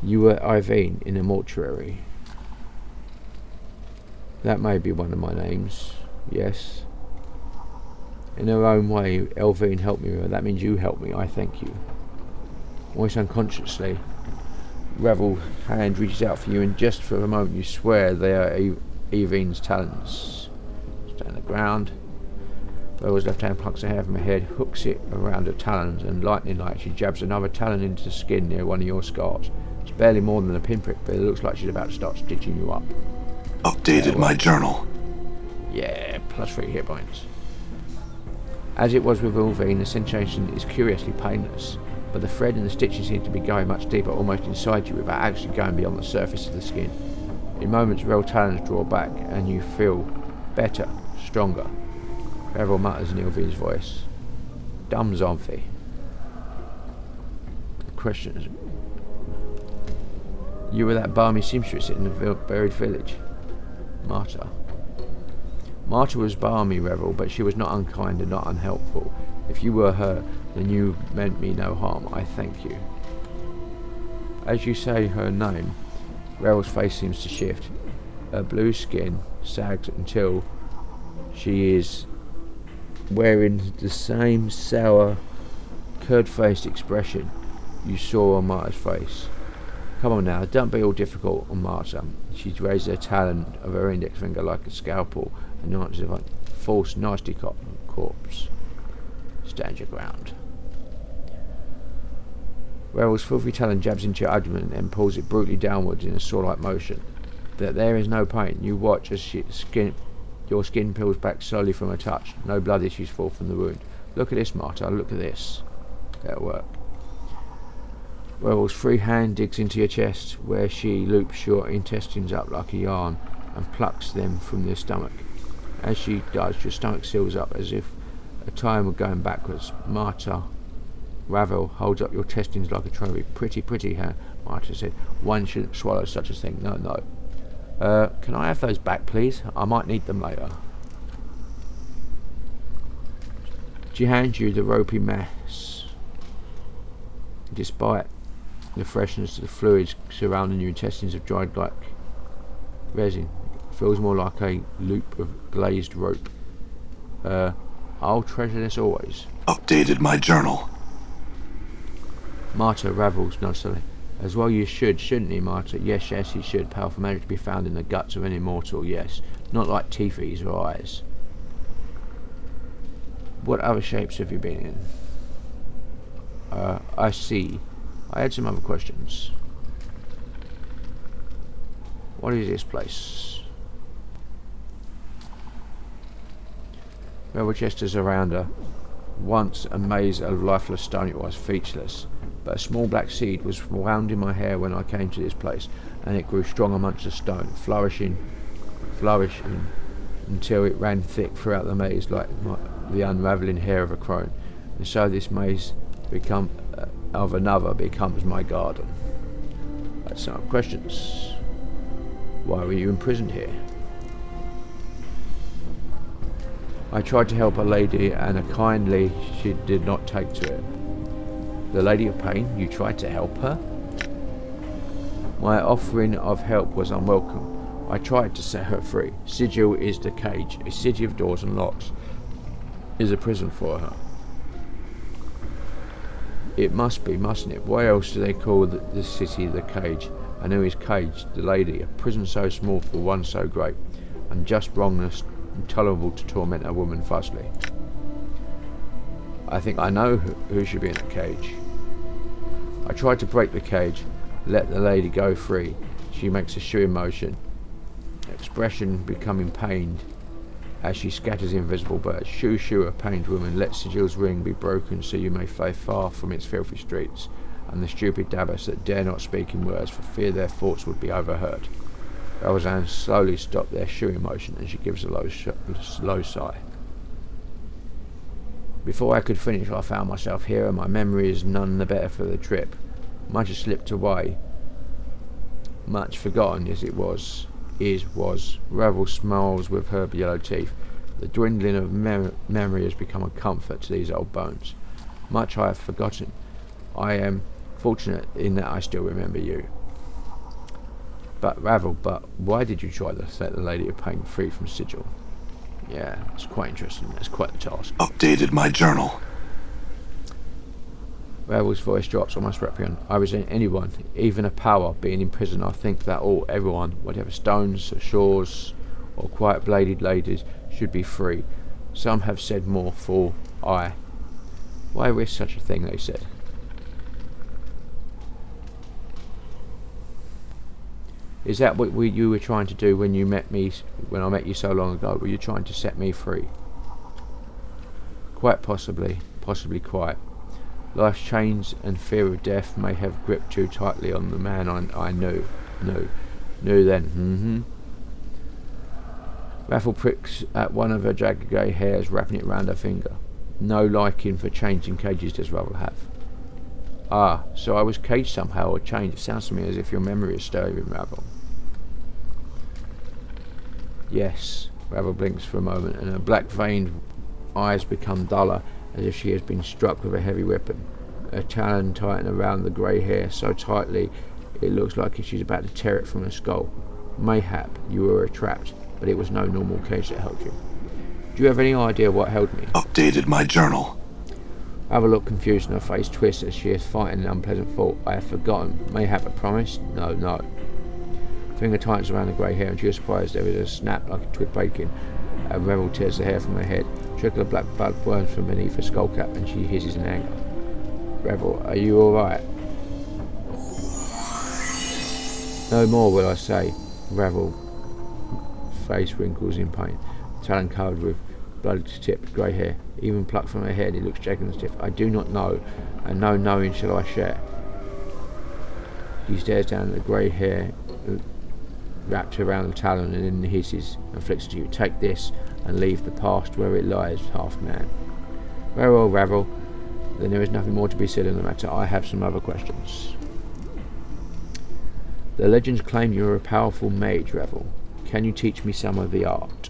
You were Vane in a mortuary. That may be one of my names, yes. In her own way, Elvine helped me. That means you helped me. I thank you. Almost unconsciously, Revel's hand reaches out for you, and just for a moment you swear they are Evine's talons. Stand on the ground. Revel's left hand plucks her hair from her head, hooks it around her talons, and lightning-like she jabs another talon into the skin near one of your scars. It's barely more than a pinprick, but it looks like she's about to start stitching you up. Updated my journal. Yeah, +3 hit points. As it was with Elvine, the sensation is curiously painless, but the thread and the stitches seem to be going much deeper, almost inside you, without actually going beyond the surface of the skin. In moments, Revel talons draw back, and you feel better, stronger. Revel mutters in Elvine's voice. Dumb Zonfi. The question is, you were that balmy seamstress in the buried village. Morte was balmy, Revel, but she was not unkind and not unhelpful. If you were her, then you meant me no harm. I thank you. As you say her name, Revel's face seems to shift. Her blue skin sags until she is wearing the same sour, curd-faced expression you saw on Marta's face. Come on now, don't be all difficult on Marta. She raised her talon of her index finger like a scalpel and answers like a false, nasty corpse. Stand your ground. Revel's filthy talon jabs into your abdomen and pulls it brutally downwards in a saw-like motion. But there is no pain. You watch as Your skin peels back slowly from a touch. No blood issues forth from the wound. Look at this, Morte. Look at this. That'll work. Werewolf's free hand digs into your chest, where she loops your intestines up like a yarn and plucks them from your stomach. As she does, your stomach seals up as if a time were going backwards. Morte, Ravel holds up your intestines like a trophy. Pretty, huh? Morte said. One shouldn't swallow such a thing. No. Can I have those back, please? I might need them later. She hands you the ropey mass. Despite the freshness of the fluids surrounding your intestines have dried like resin. It feels more like a loop of glazed rope. I'll treasure this always. Updated my journal. Morte Ravels nodily. As well you should, shouldn't he, Morte? Yes, he should. Powerful magic to be found in the guts of any mortal, yes. Not like teeth, ears, or eyes. What other shapes have you been in? I see. I had some other questions. What is this place? There were jesters around her. Once a maze of lifeless stone it was, featureless. But a small black seed was wound in my hair when I came to this place, and it grew strong amongst the stone, flourishing until it ran thick throughout the maze like the unravelling hair of a crone. And so this maze of another becomes my garden. That's some questions. Why were you imprisoned here? I tried to help a lady, and kindly she did not take to it. The Lady of Pain, you tried to help her? My offering of help was unwelcome. I tried to set her free. Sigil is the cage. A city of doors and locks is a prison for her. It must be, mustn't it? Why else do they call the city the cage? And who is caged? The lady. A prison so small for one so great. Unjust wrongness intolerable to torment a woman thusly. I think I know who should be in the cage. I tried to break the cage, let the lady go free. She makes a shooing motion, expression becoming pained as she scatters invisible birds. Shoo, a pained woman, let Sigil's ring be broken so you may fly far from its filthy streets, and the stupid dabbers that dare not speak in words for fear their thoughts would be overheard. Roseanne slowly stopped their shooing motion, and she gives a low sigh. Before I could finish, I found myself here, and my memory is none the better for the trip. Much has slipped away, much forgotten as it was. Ravel smiles with her yellow teeth. The dwindling of memory has become a comfort to these old bones. Much I have forgotten. I am fortunate in that I still remember you. But Ravel, why did you try to set the Lady of Pain free from Sigil? Yeah, it's quite interesting. That's quite the task. Updated my journal. Ravel's voice drops almost reprehend. I resent anyone, even a power, being in prison. I think that everyone, whatever stones or shores or quiet bladed ladies, should be free. Some have said more, for I. Why risk such a thing, they said. Is that what you were trying to do when I met you so long ago? Were you trying to set me free? Quite possibly quite. Life's chains and fear of death may have gripped too tightly on the man I knew then. Raffle pricks at one of her jagged grey hairs, wrapping it round her finger. No liking for changing cages does Ravel have. Ah, so I was caged somehow or changed. It sounds to me as if your memory is stirring, Ravel. Yes, Ravel blinks for a moment, and her black-veined eyes become duller, as if she has been struck with a heavy weapon. Her talon tighten around the grey hair so tightly it looks like she's about to tear it from her skull. Mayhap you were trapped, but it was no normal cage that held you. Do you have any idea what held me? Updated my journal. Ravel looked confused and her face twists as she is fighting an unpleasant thought. I have forgotten. Mayhap a promise? No. Finger tightens around the grey hair, and she is surprised there is a snap like a twig breaking. Ravel tears the hair from her head. Trickle of black blood burns from beneath her skull cap, and she hisses in anger. Ravel, are you alright? No more will I say. Ravel face wrinkles in pain. talon covered with blood-tipped grey hair. Even plucked from her head, it looks jagged and stiff. I do not know, and no knowing shall I share. He stares down at the grey hair wrapped around the talon and then hisses and flicks at you. Take this and leave the past where it lies, half-man. Very well, Ravel. Then there is nothing more to be said in the matter. I have some other questions. The legends claim you are a powerful mage, Ravel. Can you teach me some of the art?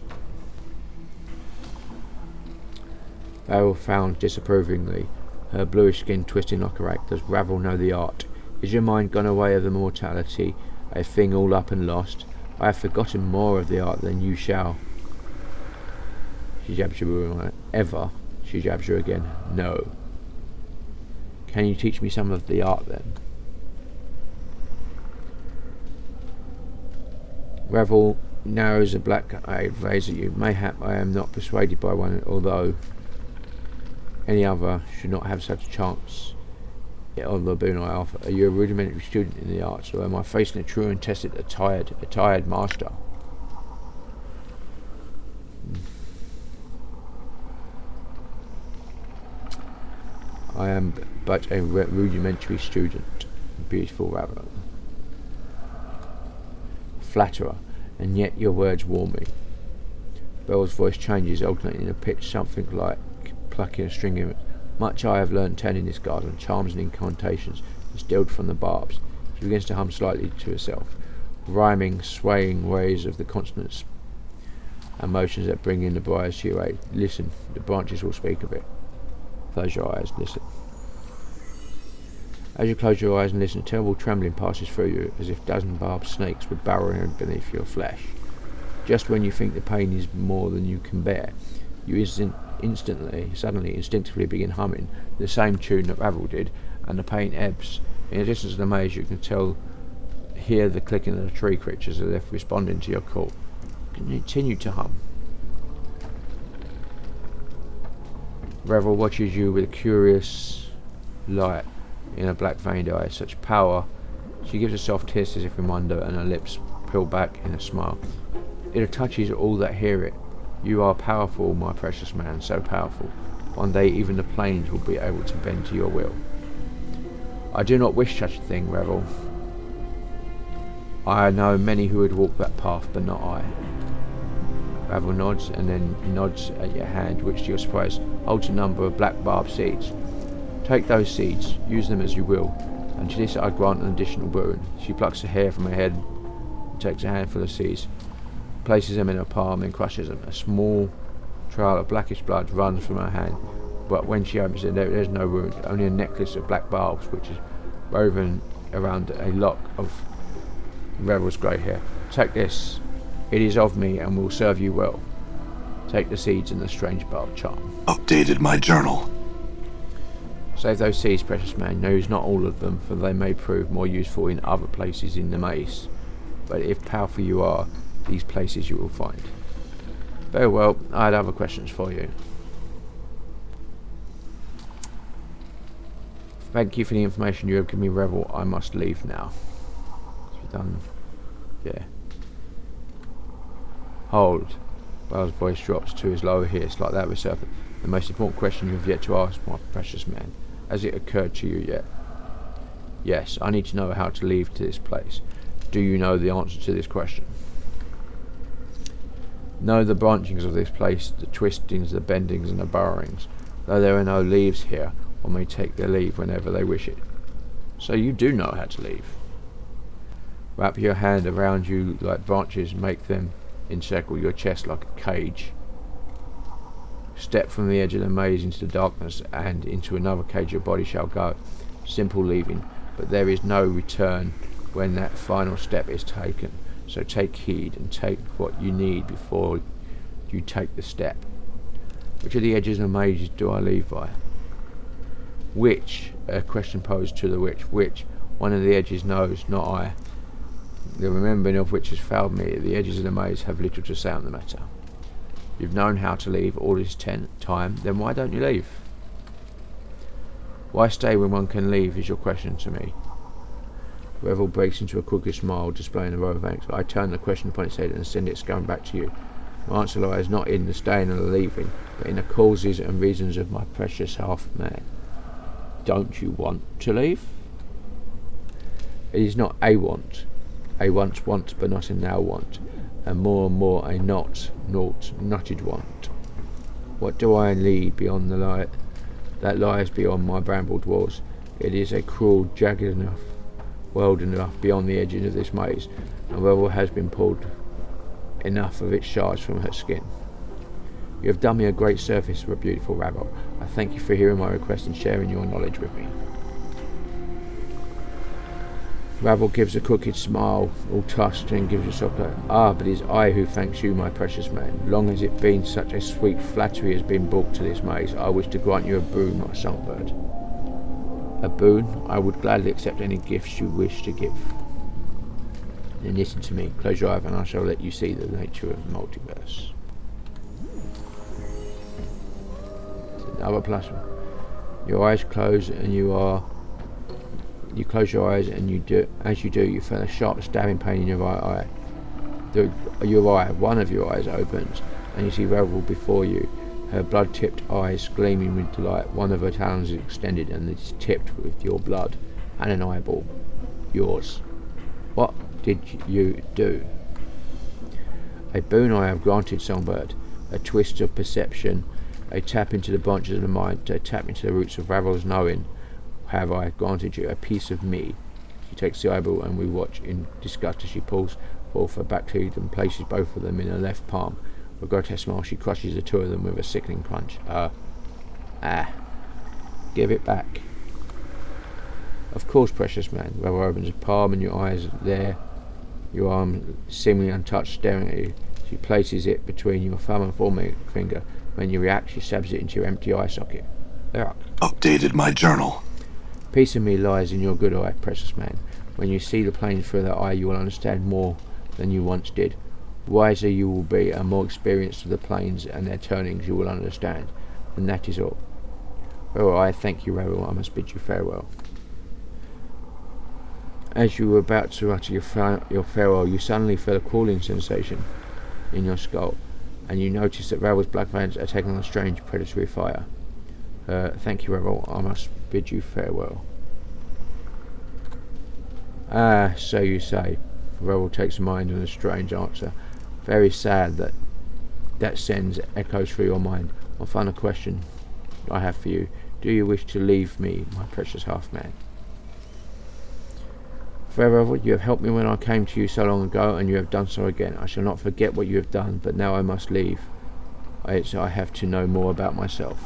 Ravel frowned disapprovingly, her bluish skin twisting like a rake. Does Ravel know the art? Is your mind gone away of the mortality, a thing all up and lost? I have forgotten more of the art than you shall. She jabs you ever. She jabs you again. No. Can you teach me some of the art then? Ravel narrows a black-eyed gaze at you. Mayhap I am not persuaded by one, although any other should not have such a chance of the boon I offer. Are you a rudimentary student in the arts, or am I facing a true and tested, attired master? I am but a rudimentary student. Beautiful Ravel. Flatterer, and yet your words warm me. Bell's voice changes, alternating in a pitch, something like plucking a string in it. Much I have learned tending this garden, charms and incantations distilled from the barbs. She begins to hum slightly to herself, rhyming, swaying ways of the consonants and motions that bring in the briars to your aid. Listen, the branches will speak of it. Close your eyes, listen. As you close your eyes and listen, a terrible trembling passes through you, as if a dozen barbed snakes were burrowing beneath your flesh. Just when you think the pain is more than you can bear, you suddenly, instinctively begin humming the same tune that Ravel did, and the pain ebbs. In the distance of the maze, you can hear the clicking of the tree creatures as if responding to your call. Continue to hum. Ravel watches you with a curious light in her black veined eyes. Such power. She gives a soft hiss as if in wonder, and her lips peel back in a smile. It touches all that hear it. You are powerful, my precious man, so powerful. One day even the plains will be able to bend to your will. I do not wish such a thing, Ravel. I know many who would walk that path, but not I. Ravel nods, and then nods at your hand, which to your surprise holds a number of black barb seeds. Take those seeds, use them as you will, and to this I grant an additional boon. She plucks a hair from her head and takes a handful of seeds, places them in her palm and crushes them. A small trail of blackish blood runs from her hand, but when she opens it, there's no wound, only a necklace of black barbs which is woven around a lock of Revel's grey hair. Take this, it is of me and will serve you well. Take the seeds and the strange barb charm. Updated my journal. Save those seeds, precious man. Use not all of them, for they may prove more useful in other places in the maze. But if powerful you are, these places you will find. Very well, I had other questions for you. Thank you for the information you have given me, Revel. I must leave now. We're done. Yeah. Hold. Bell's voice drops to his lower hiss, like that of a serpent. The most important question you have yet to ask, my precious man. Has it occurred to you yet? Yes, I need to know how to leave to this place. Do you know the answer to this question? Know the branchings of this place, the twistings, the bendings and the burrowings. Though there are no leaves here, one may take their leave whenever they wish it. So you do know how to leave. Wrap your hand around you like branches, make them encircle your chest like a cage. Step from the edge of the maze into the darkness, and into another cage your body shall go. Simple leaving, but there is no return when that final step is taken. So take heed and take what you need before you take the step. Which of the edges of the maze do I leave by? Which? A question posed to the witch. Which? One of the edges knows, not I. The remembering of which has failed me. The edges of the maze have little to say on the matter. You've known how to leave all this time, then why don't you leave? Why stay when one can leave is your question to me. Revel breaks into a crooked smile, displaying a row of angles. I turn the question upon its head and send it scurrying back to you. My answer lies not in the staying or the leaving, but in the causes and reasons of my precious half-man. Don't you want to leave? It is not a want, a once want but not a now want, and more a naught notted want. What do I lead beyond the light that lies beyond my brambled walls? It is a cruel, jagged enough world enough beyond the edges of this maze, and Revel has been pulled enough of its shards from her skin. You have done me a great service, for a beautiful Revel. I thank you for hearing my request and sharing your knowledge with me. Revel gives a crooked smile, all touched, and gives herself a but it is I who thanks you, my precious man. Long as it been such a sweet flattery has been brought to this maze, I wish to grant you a boon, my songbird. A boon? I would gladly accept any gifts you wish to give. Then listen to me, close your eyes and I shall let you see the nature of the multiverse. Another plus one. Your eyes close and you close your eyes and as you do you feel a sharp stabbing pain in your right eye. One of your eyes opens and you see Revel before you, her blood-tipped eyes gleaming with delight. One of her talons is extended and it is tipped with your blood and an eyeball. Yours. What did you do? A boon I have granted, songbird. A twist of perception, a tap into the branches of the mind, a tap into the roots of Ravel's knowing. Have I granted you a piece of me? She takes the eyeball and we watch in disgust as she pulls forth her back teeth and places both of them in her left palm. With a grotesque smile she crushes the two of them with a sickening crunch. Give it back. Of course, precious man. Revel opens her palm and your eyes are there. Your arm seemingly untouched, staring at you. She places it between your thumb and forefinger. When you react, she stabs it into your empty eye socket. Updated my journal. Peace of me lies in your good eye, precious man. When you see the planes through that eye, you will understand more than you once did. Wiser you will be, and more experienced of the planes and their turnings you will understand. And that is all. Well, I thank you, Revel. I must bid you farewell. As you were about to utter your farewell, you suddenly feel a crawling sensation in your skull, and you notice that Revel's black veins are taking on a strange predatory fire. Thank you, Revel. I must bid you farewell. So you say. Revel takes a mind and a strange answer. Very sad that sends echoes through your mind. One final question I have for you. Do you wish to leave me, my precious half-man? Revel, you have helped me when I came to you so long ago, and you have done so again. I shall not forget what you have done, but now I must leave. I have to know more about myself.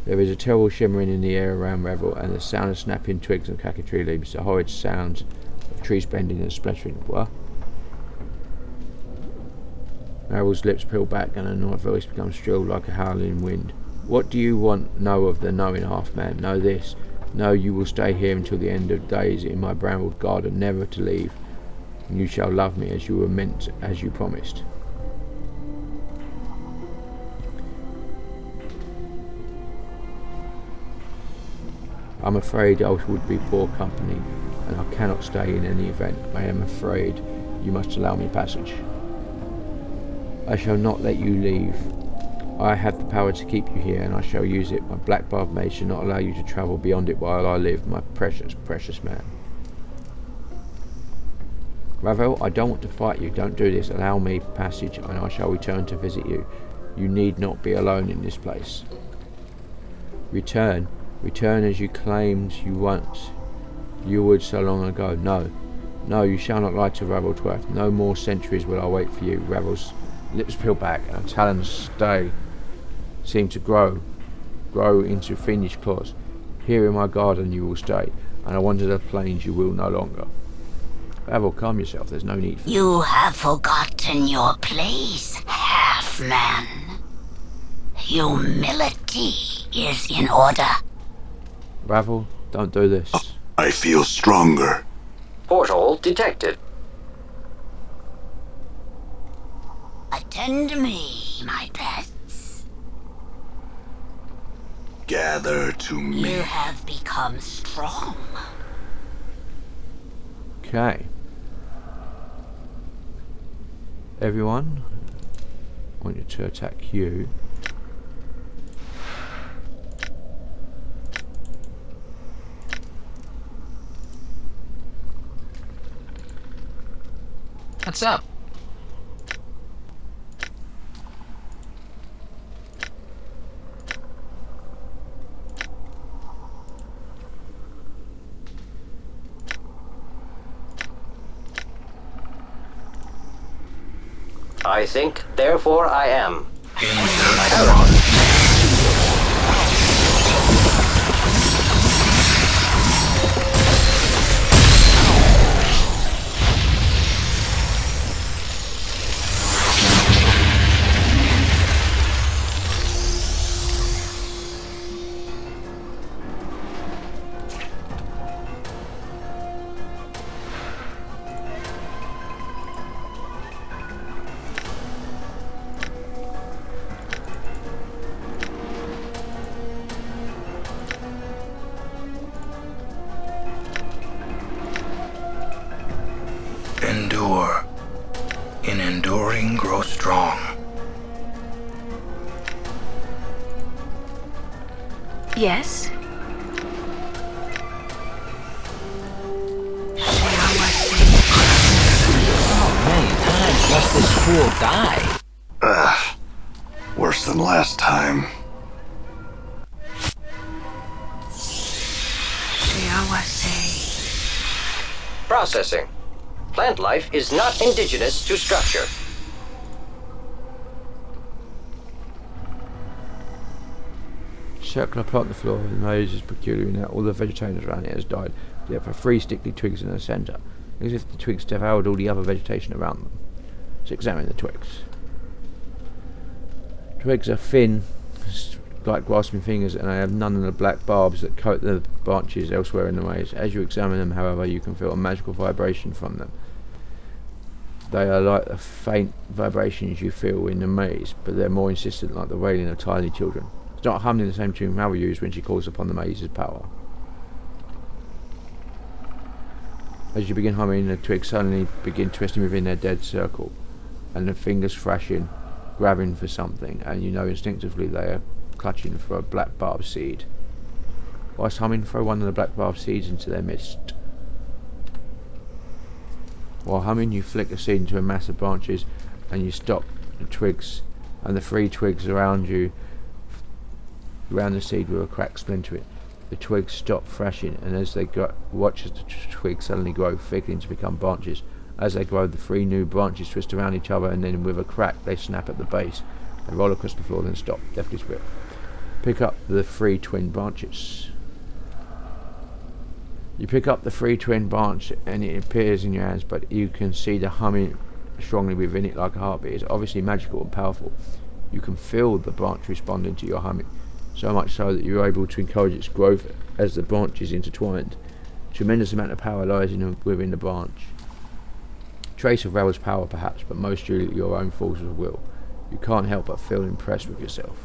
There is a terrible shimmering in the air around Revel, and the sound of snapping twigs and cracking tree leaves, the horrid sounds of trees bending and splattering. What? Revel's lips peel back, and her night voice becomes shrilled like a howling wind. What do you know of the knowing half-man? Know this. Know you will stay here until the end of days in my brambled garden, never to leave. And you shall love me as you were meant, as you promised. I'm afraid I would be poor company, and I cannot stay in any event. I am afraid you must allow me passage. I shall not let you leave. I have the power to keep you here, and I shall use it. My black barb maid shall not allow you to travel beyond it while I live, my precious, precious man. Ravel, I don't want to fight you. Don't do this. Allow me passage, and I shall return to visit you. You need not be alone in this place. Return. Return as you claimed you would so long ago. No, you shall not lie to Ravel Twerth. No more centuries will I wait for you. Ravel's lips peel back, and her talons seem to grow into fiendish claws. Here in my garden you will stay, and I wander the plains you will no longer. Ravel, calm yourself. There's no need for You have forgotten your place, half-man. Humility is in order. Ravel, don't do this. I feel stronger. Portal detected. Attend me, my pets. Gather to me. You have become strong. Okay. everyone. I want you to attack you. What's up? I think, therefore I am. Endure. In enduring, grow strong. Yes? How many times must this fool die? Ugh. Worse than last time. Processing. Plant life is not indigenous to structure. Circular plot on the floor, the maze is peculiar in that all the vegetation around it has died. There are 3 stickly twigs in the centre, as if the twigs devoured all the other vegetation around them. Let's examine the twigs. Twigs are thin, like grasping fingers, and they have none of the black barbs that coat the branches elsewhere in the maze. As you examine them, however, you can feel a magical vibration from them. They are like the faint vibrations you feel in the maze, but they're more insistent, like the wailing of tiny children. It's not humming the same tune Mel used when she calls upon the maze's power. As you begin humming, the twigs suddenly begin twisting within their dead circle, and the fingers thrashing, grabbing for something, and you know instinctively they are clutching for a black barb seed. Whilst humming, throw one of the black barb seeds into their midst. While humming, you flick the seed into a mass of branches, and you stop the twigs, and the 3 twigs around you, around the seed with a crack splinter it. The twigs stop thrashing, and as they watch as the twigs suddenly grow, thickening to become branches. As they grow, the 3 new branches twist around each other, and then with a crack, they snap at the base. They roll across the floor, then stop, deftly split. Pick up the 3 twin branches. You pick up the 3 twin branch, and it appears in your hands, but you can see the humming strongly within it like a heartbeat. It's obviously magical and powerful. You can feel the branch responding to your humming, so much so that you're able to encourage its growth as the branch is intertwined. A tremendous amount of power lies within the branch. Trace of Rail's power perhaps, but mostly your own force of will. You can't help but feel impressed with yourself.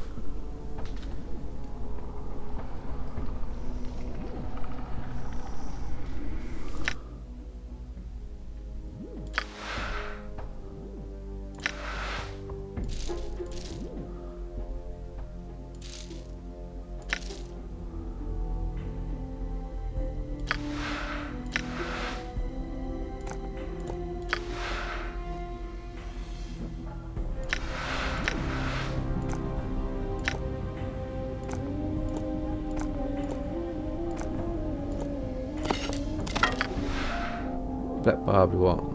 Black barbed wand.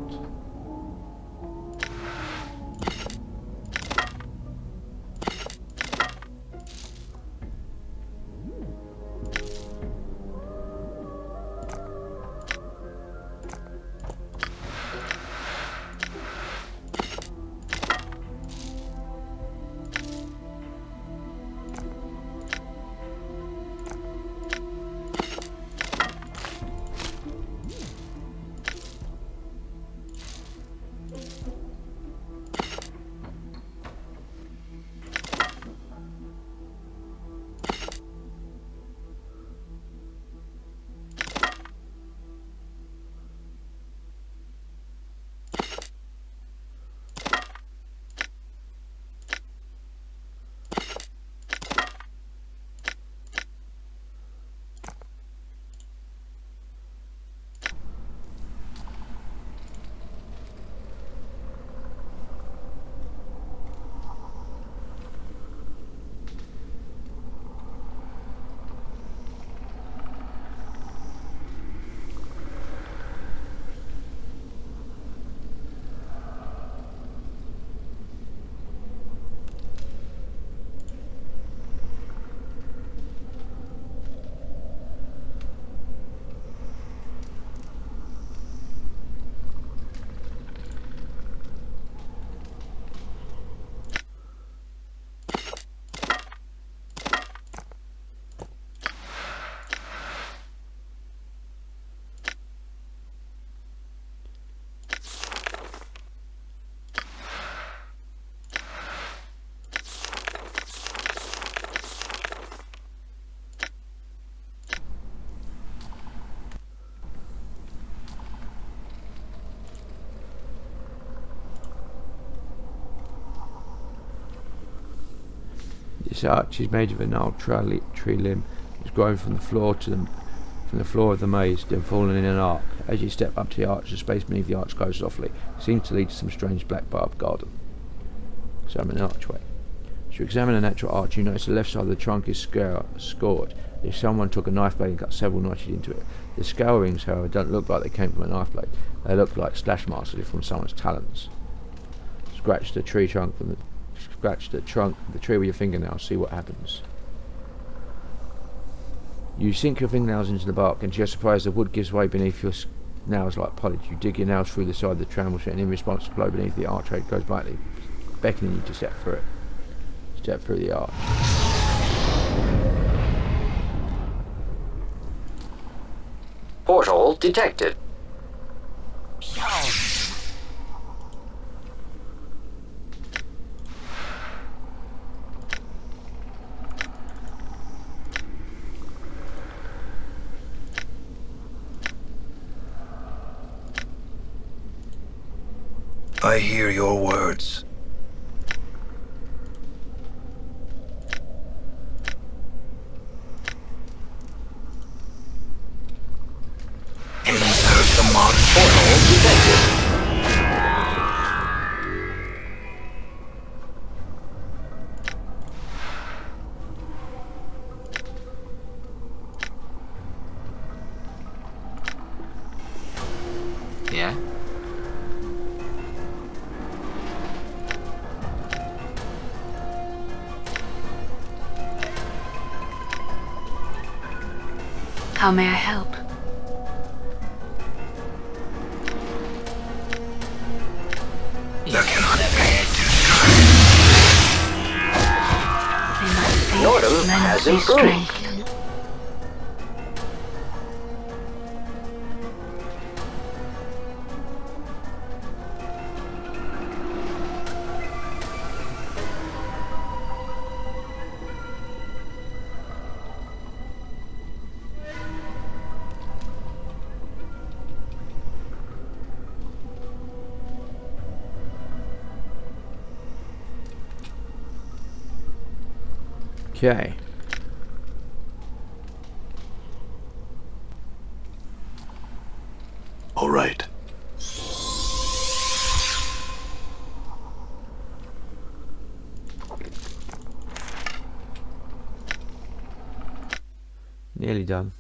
This arch is made of an old tree limb. It's grown from the floor of the maze, then fallen in an arc. As you step up to the arch, the space beneath the arch glows softly. It seems to lead to some strange black barbed garden. Examine an archway. As you examine a natural arch, you notice the left side of the trunk is scored. If someone took a knife blade and cut several notches into it. The scale rings, however, don't look like they came from a knife blade. They look like slash marks as if from someone's talons. Scratch the trunk of the tree with your fingernails. See what happens. You sink your fingernails into the bark, and to your surprise, the wood gives way beneath your nails like polish. You dig your nails through the side of the tramway, and in response, the glow beneath the archway goes brightly, beckoning you to step through it. Step through the arch. Portal detected. I hear your words. Insert the monster. Portal detected. Yeah? How may I help? There cannot be They must face Nordum has men's improved. strength. Okay. All right. Nearly done.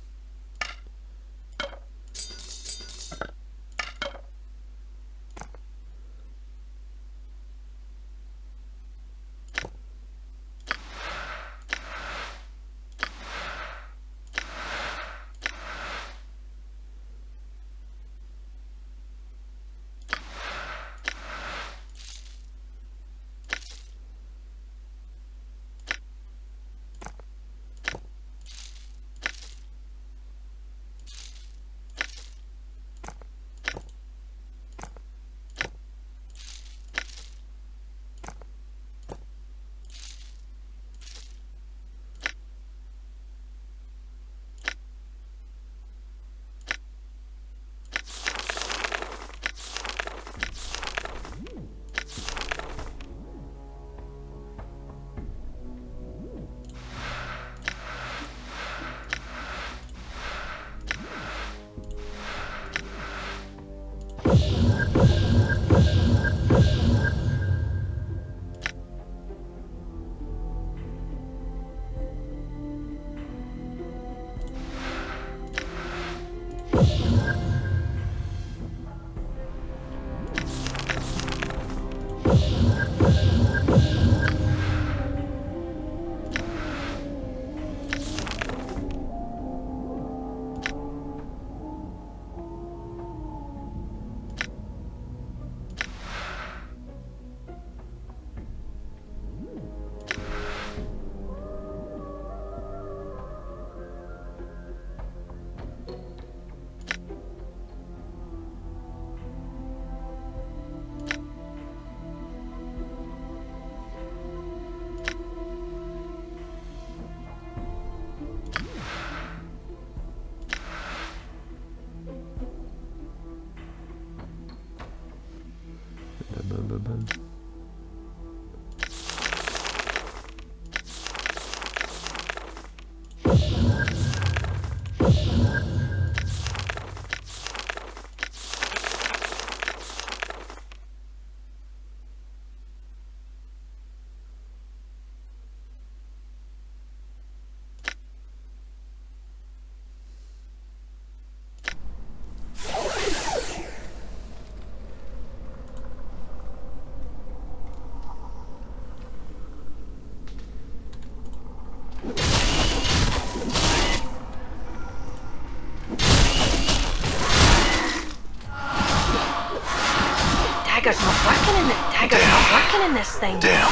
Dagger's not working in this thing. Damn.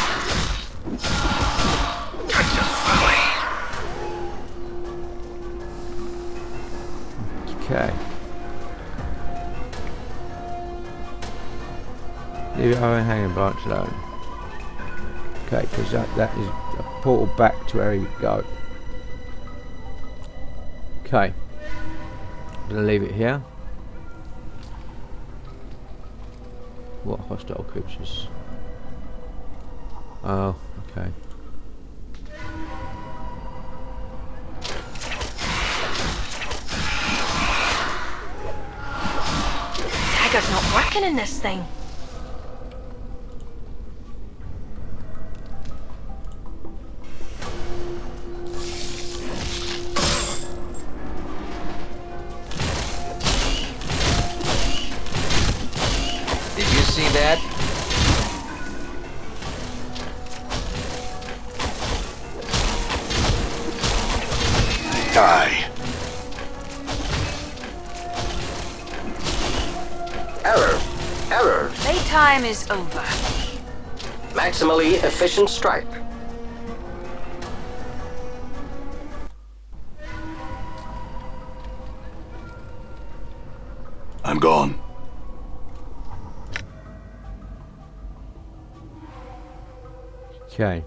Just folly. Okay. Leave it hanging branch alone. Okay, because that is a portal back to where you go. Okay. I'm gonna leave it here. What hostile creatures? Oh, okay. Dagger's not working in this thing. Did you see that? Die. Error. Playtime is over. Maximally efficient strike. I'm gone. Okay.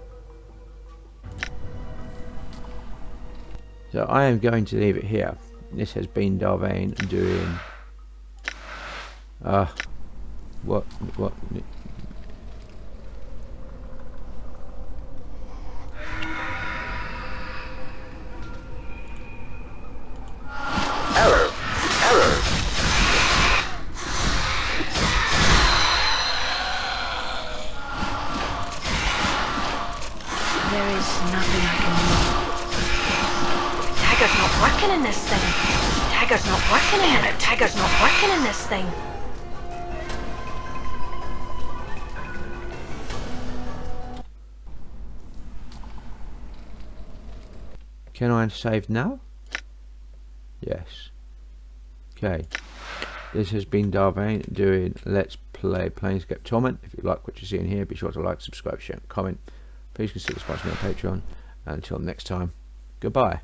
So I am going to leave it here. This has been Vane doing what Error. There is nothing I can Dagger's not working in this thing. Dagger's not working in this thing. can I save now? Yes. Okay. This has been Vane doing Let's Play Planescape Torment. If you like what you see in here, be sure to like, subscribe, share, and comment. Please consider sponsoring me on Patreon. And until next time, goodbye.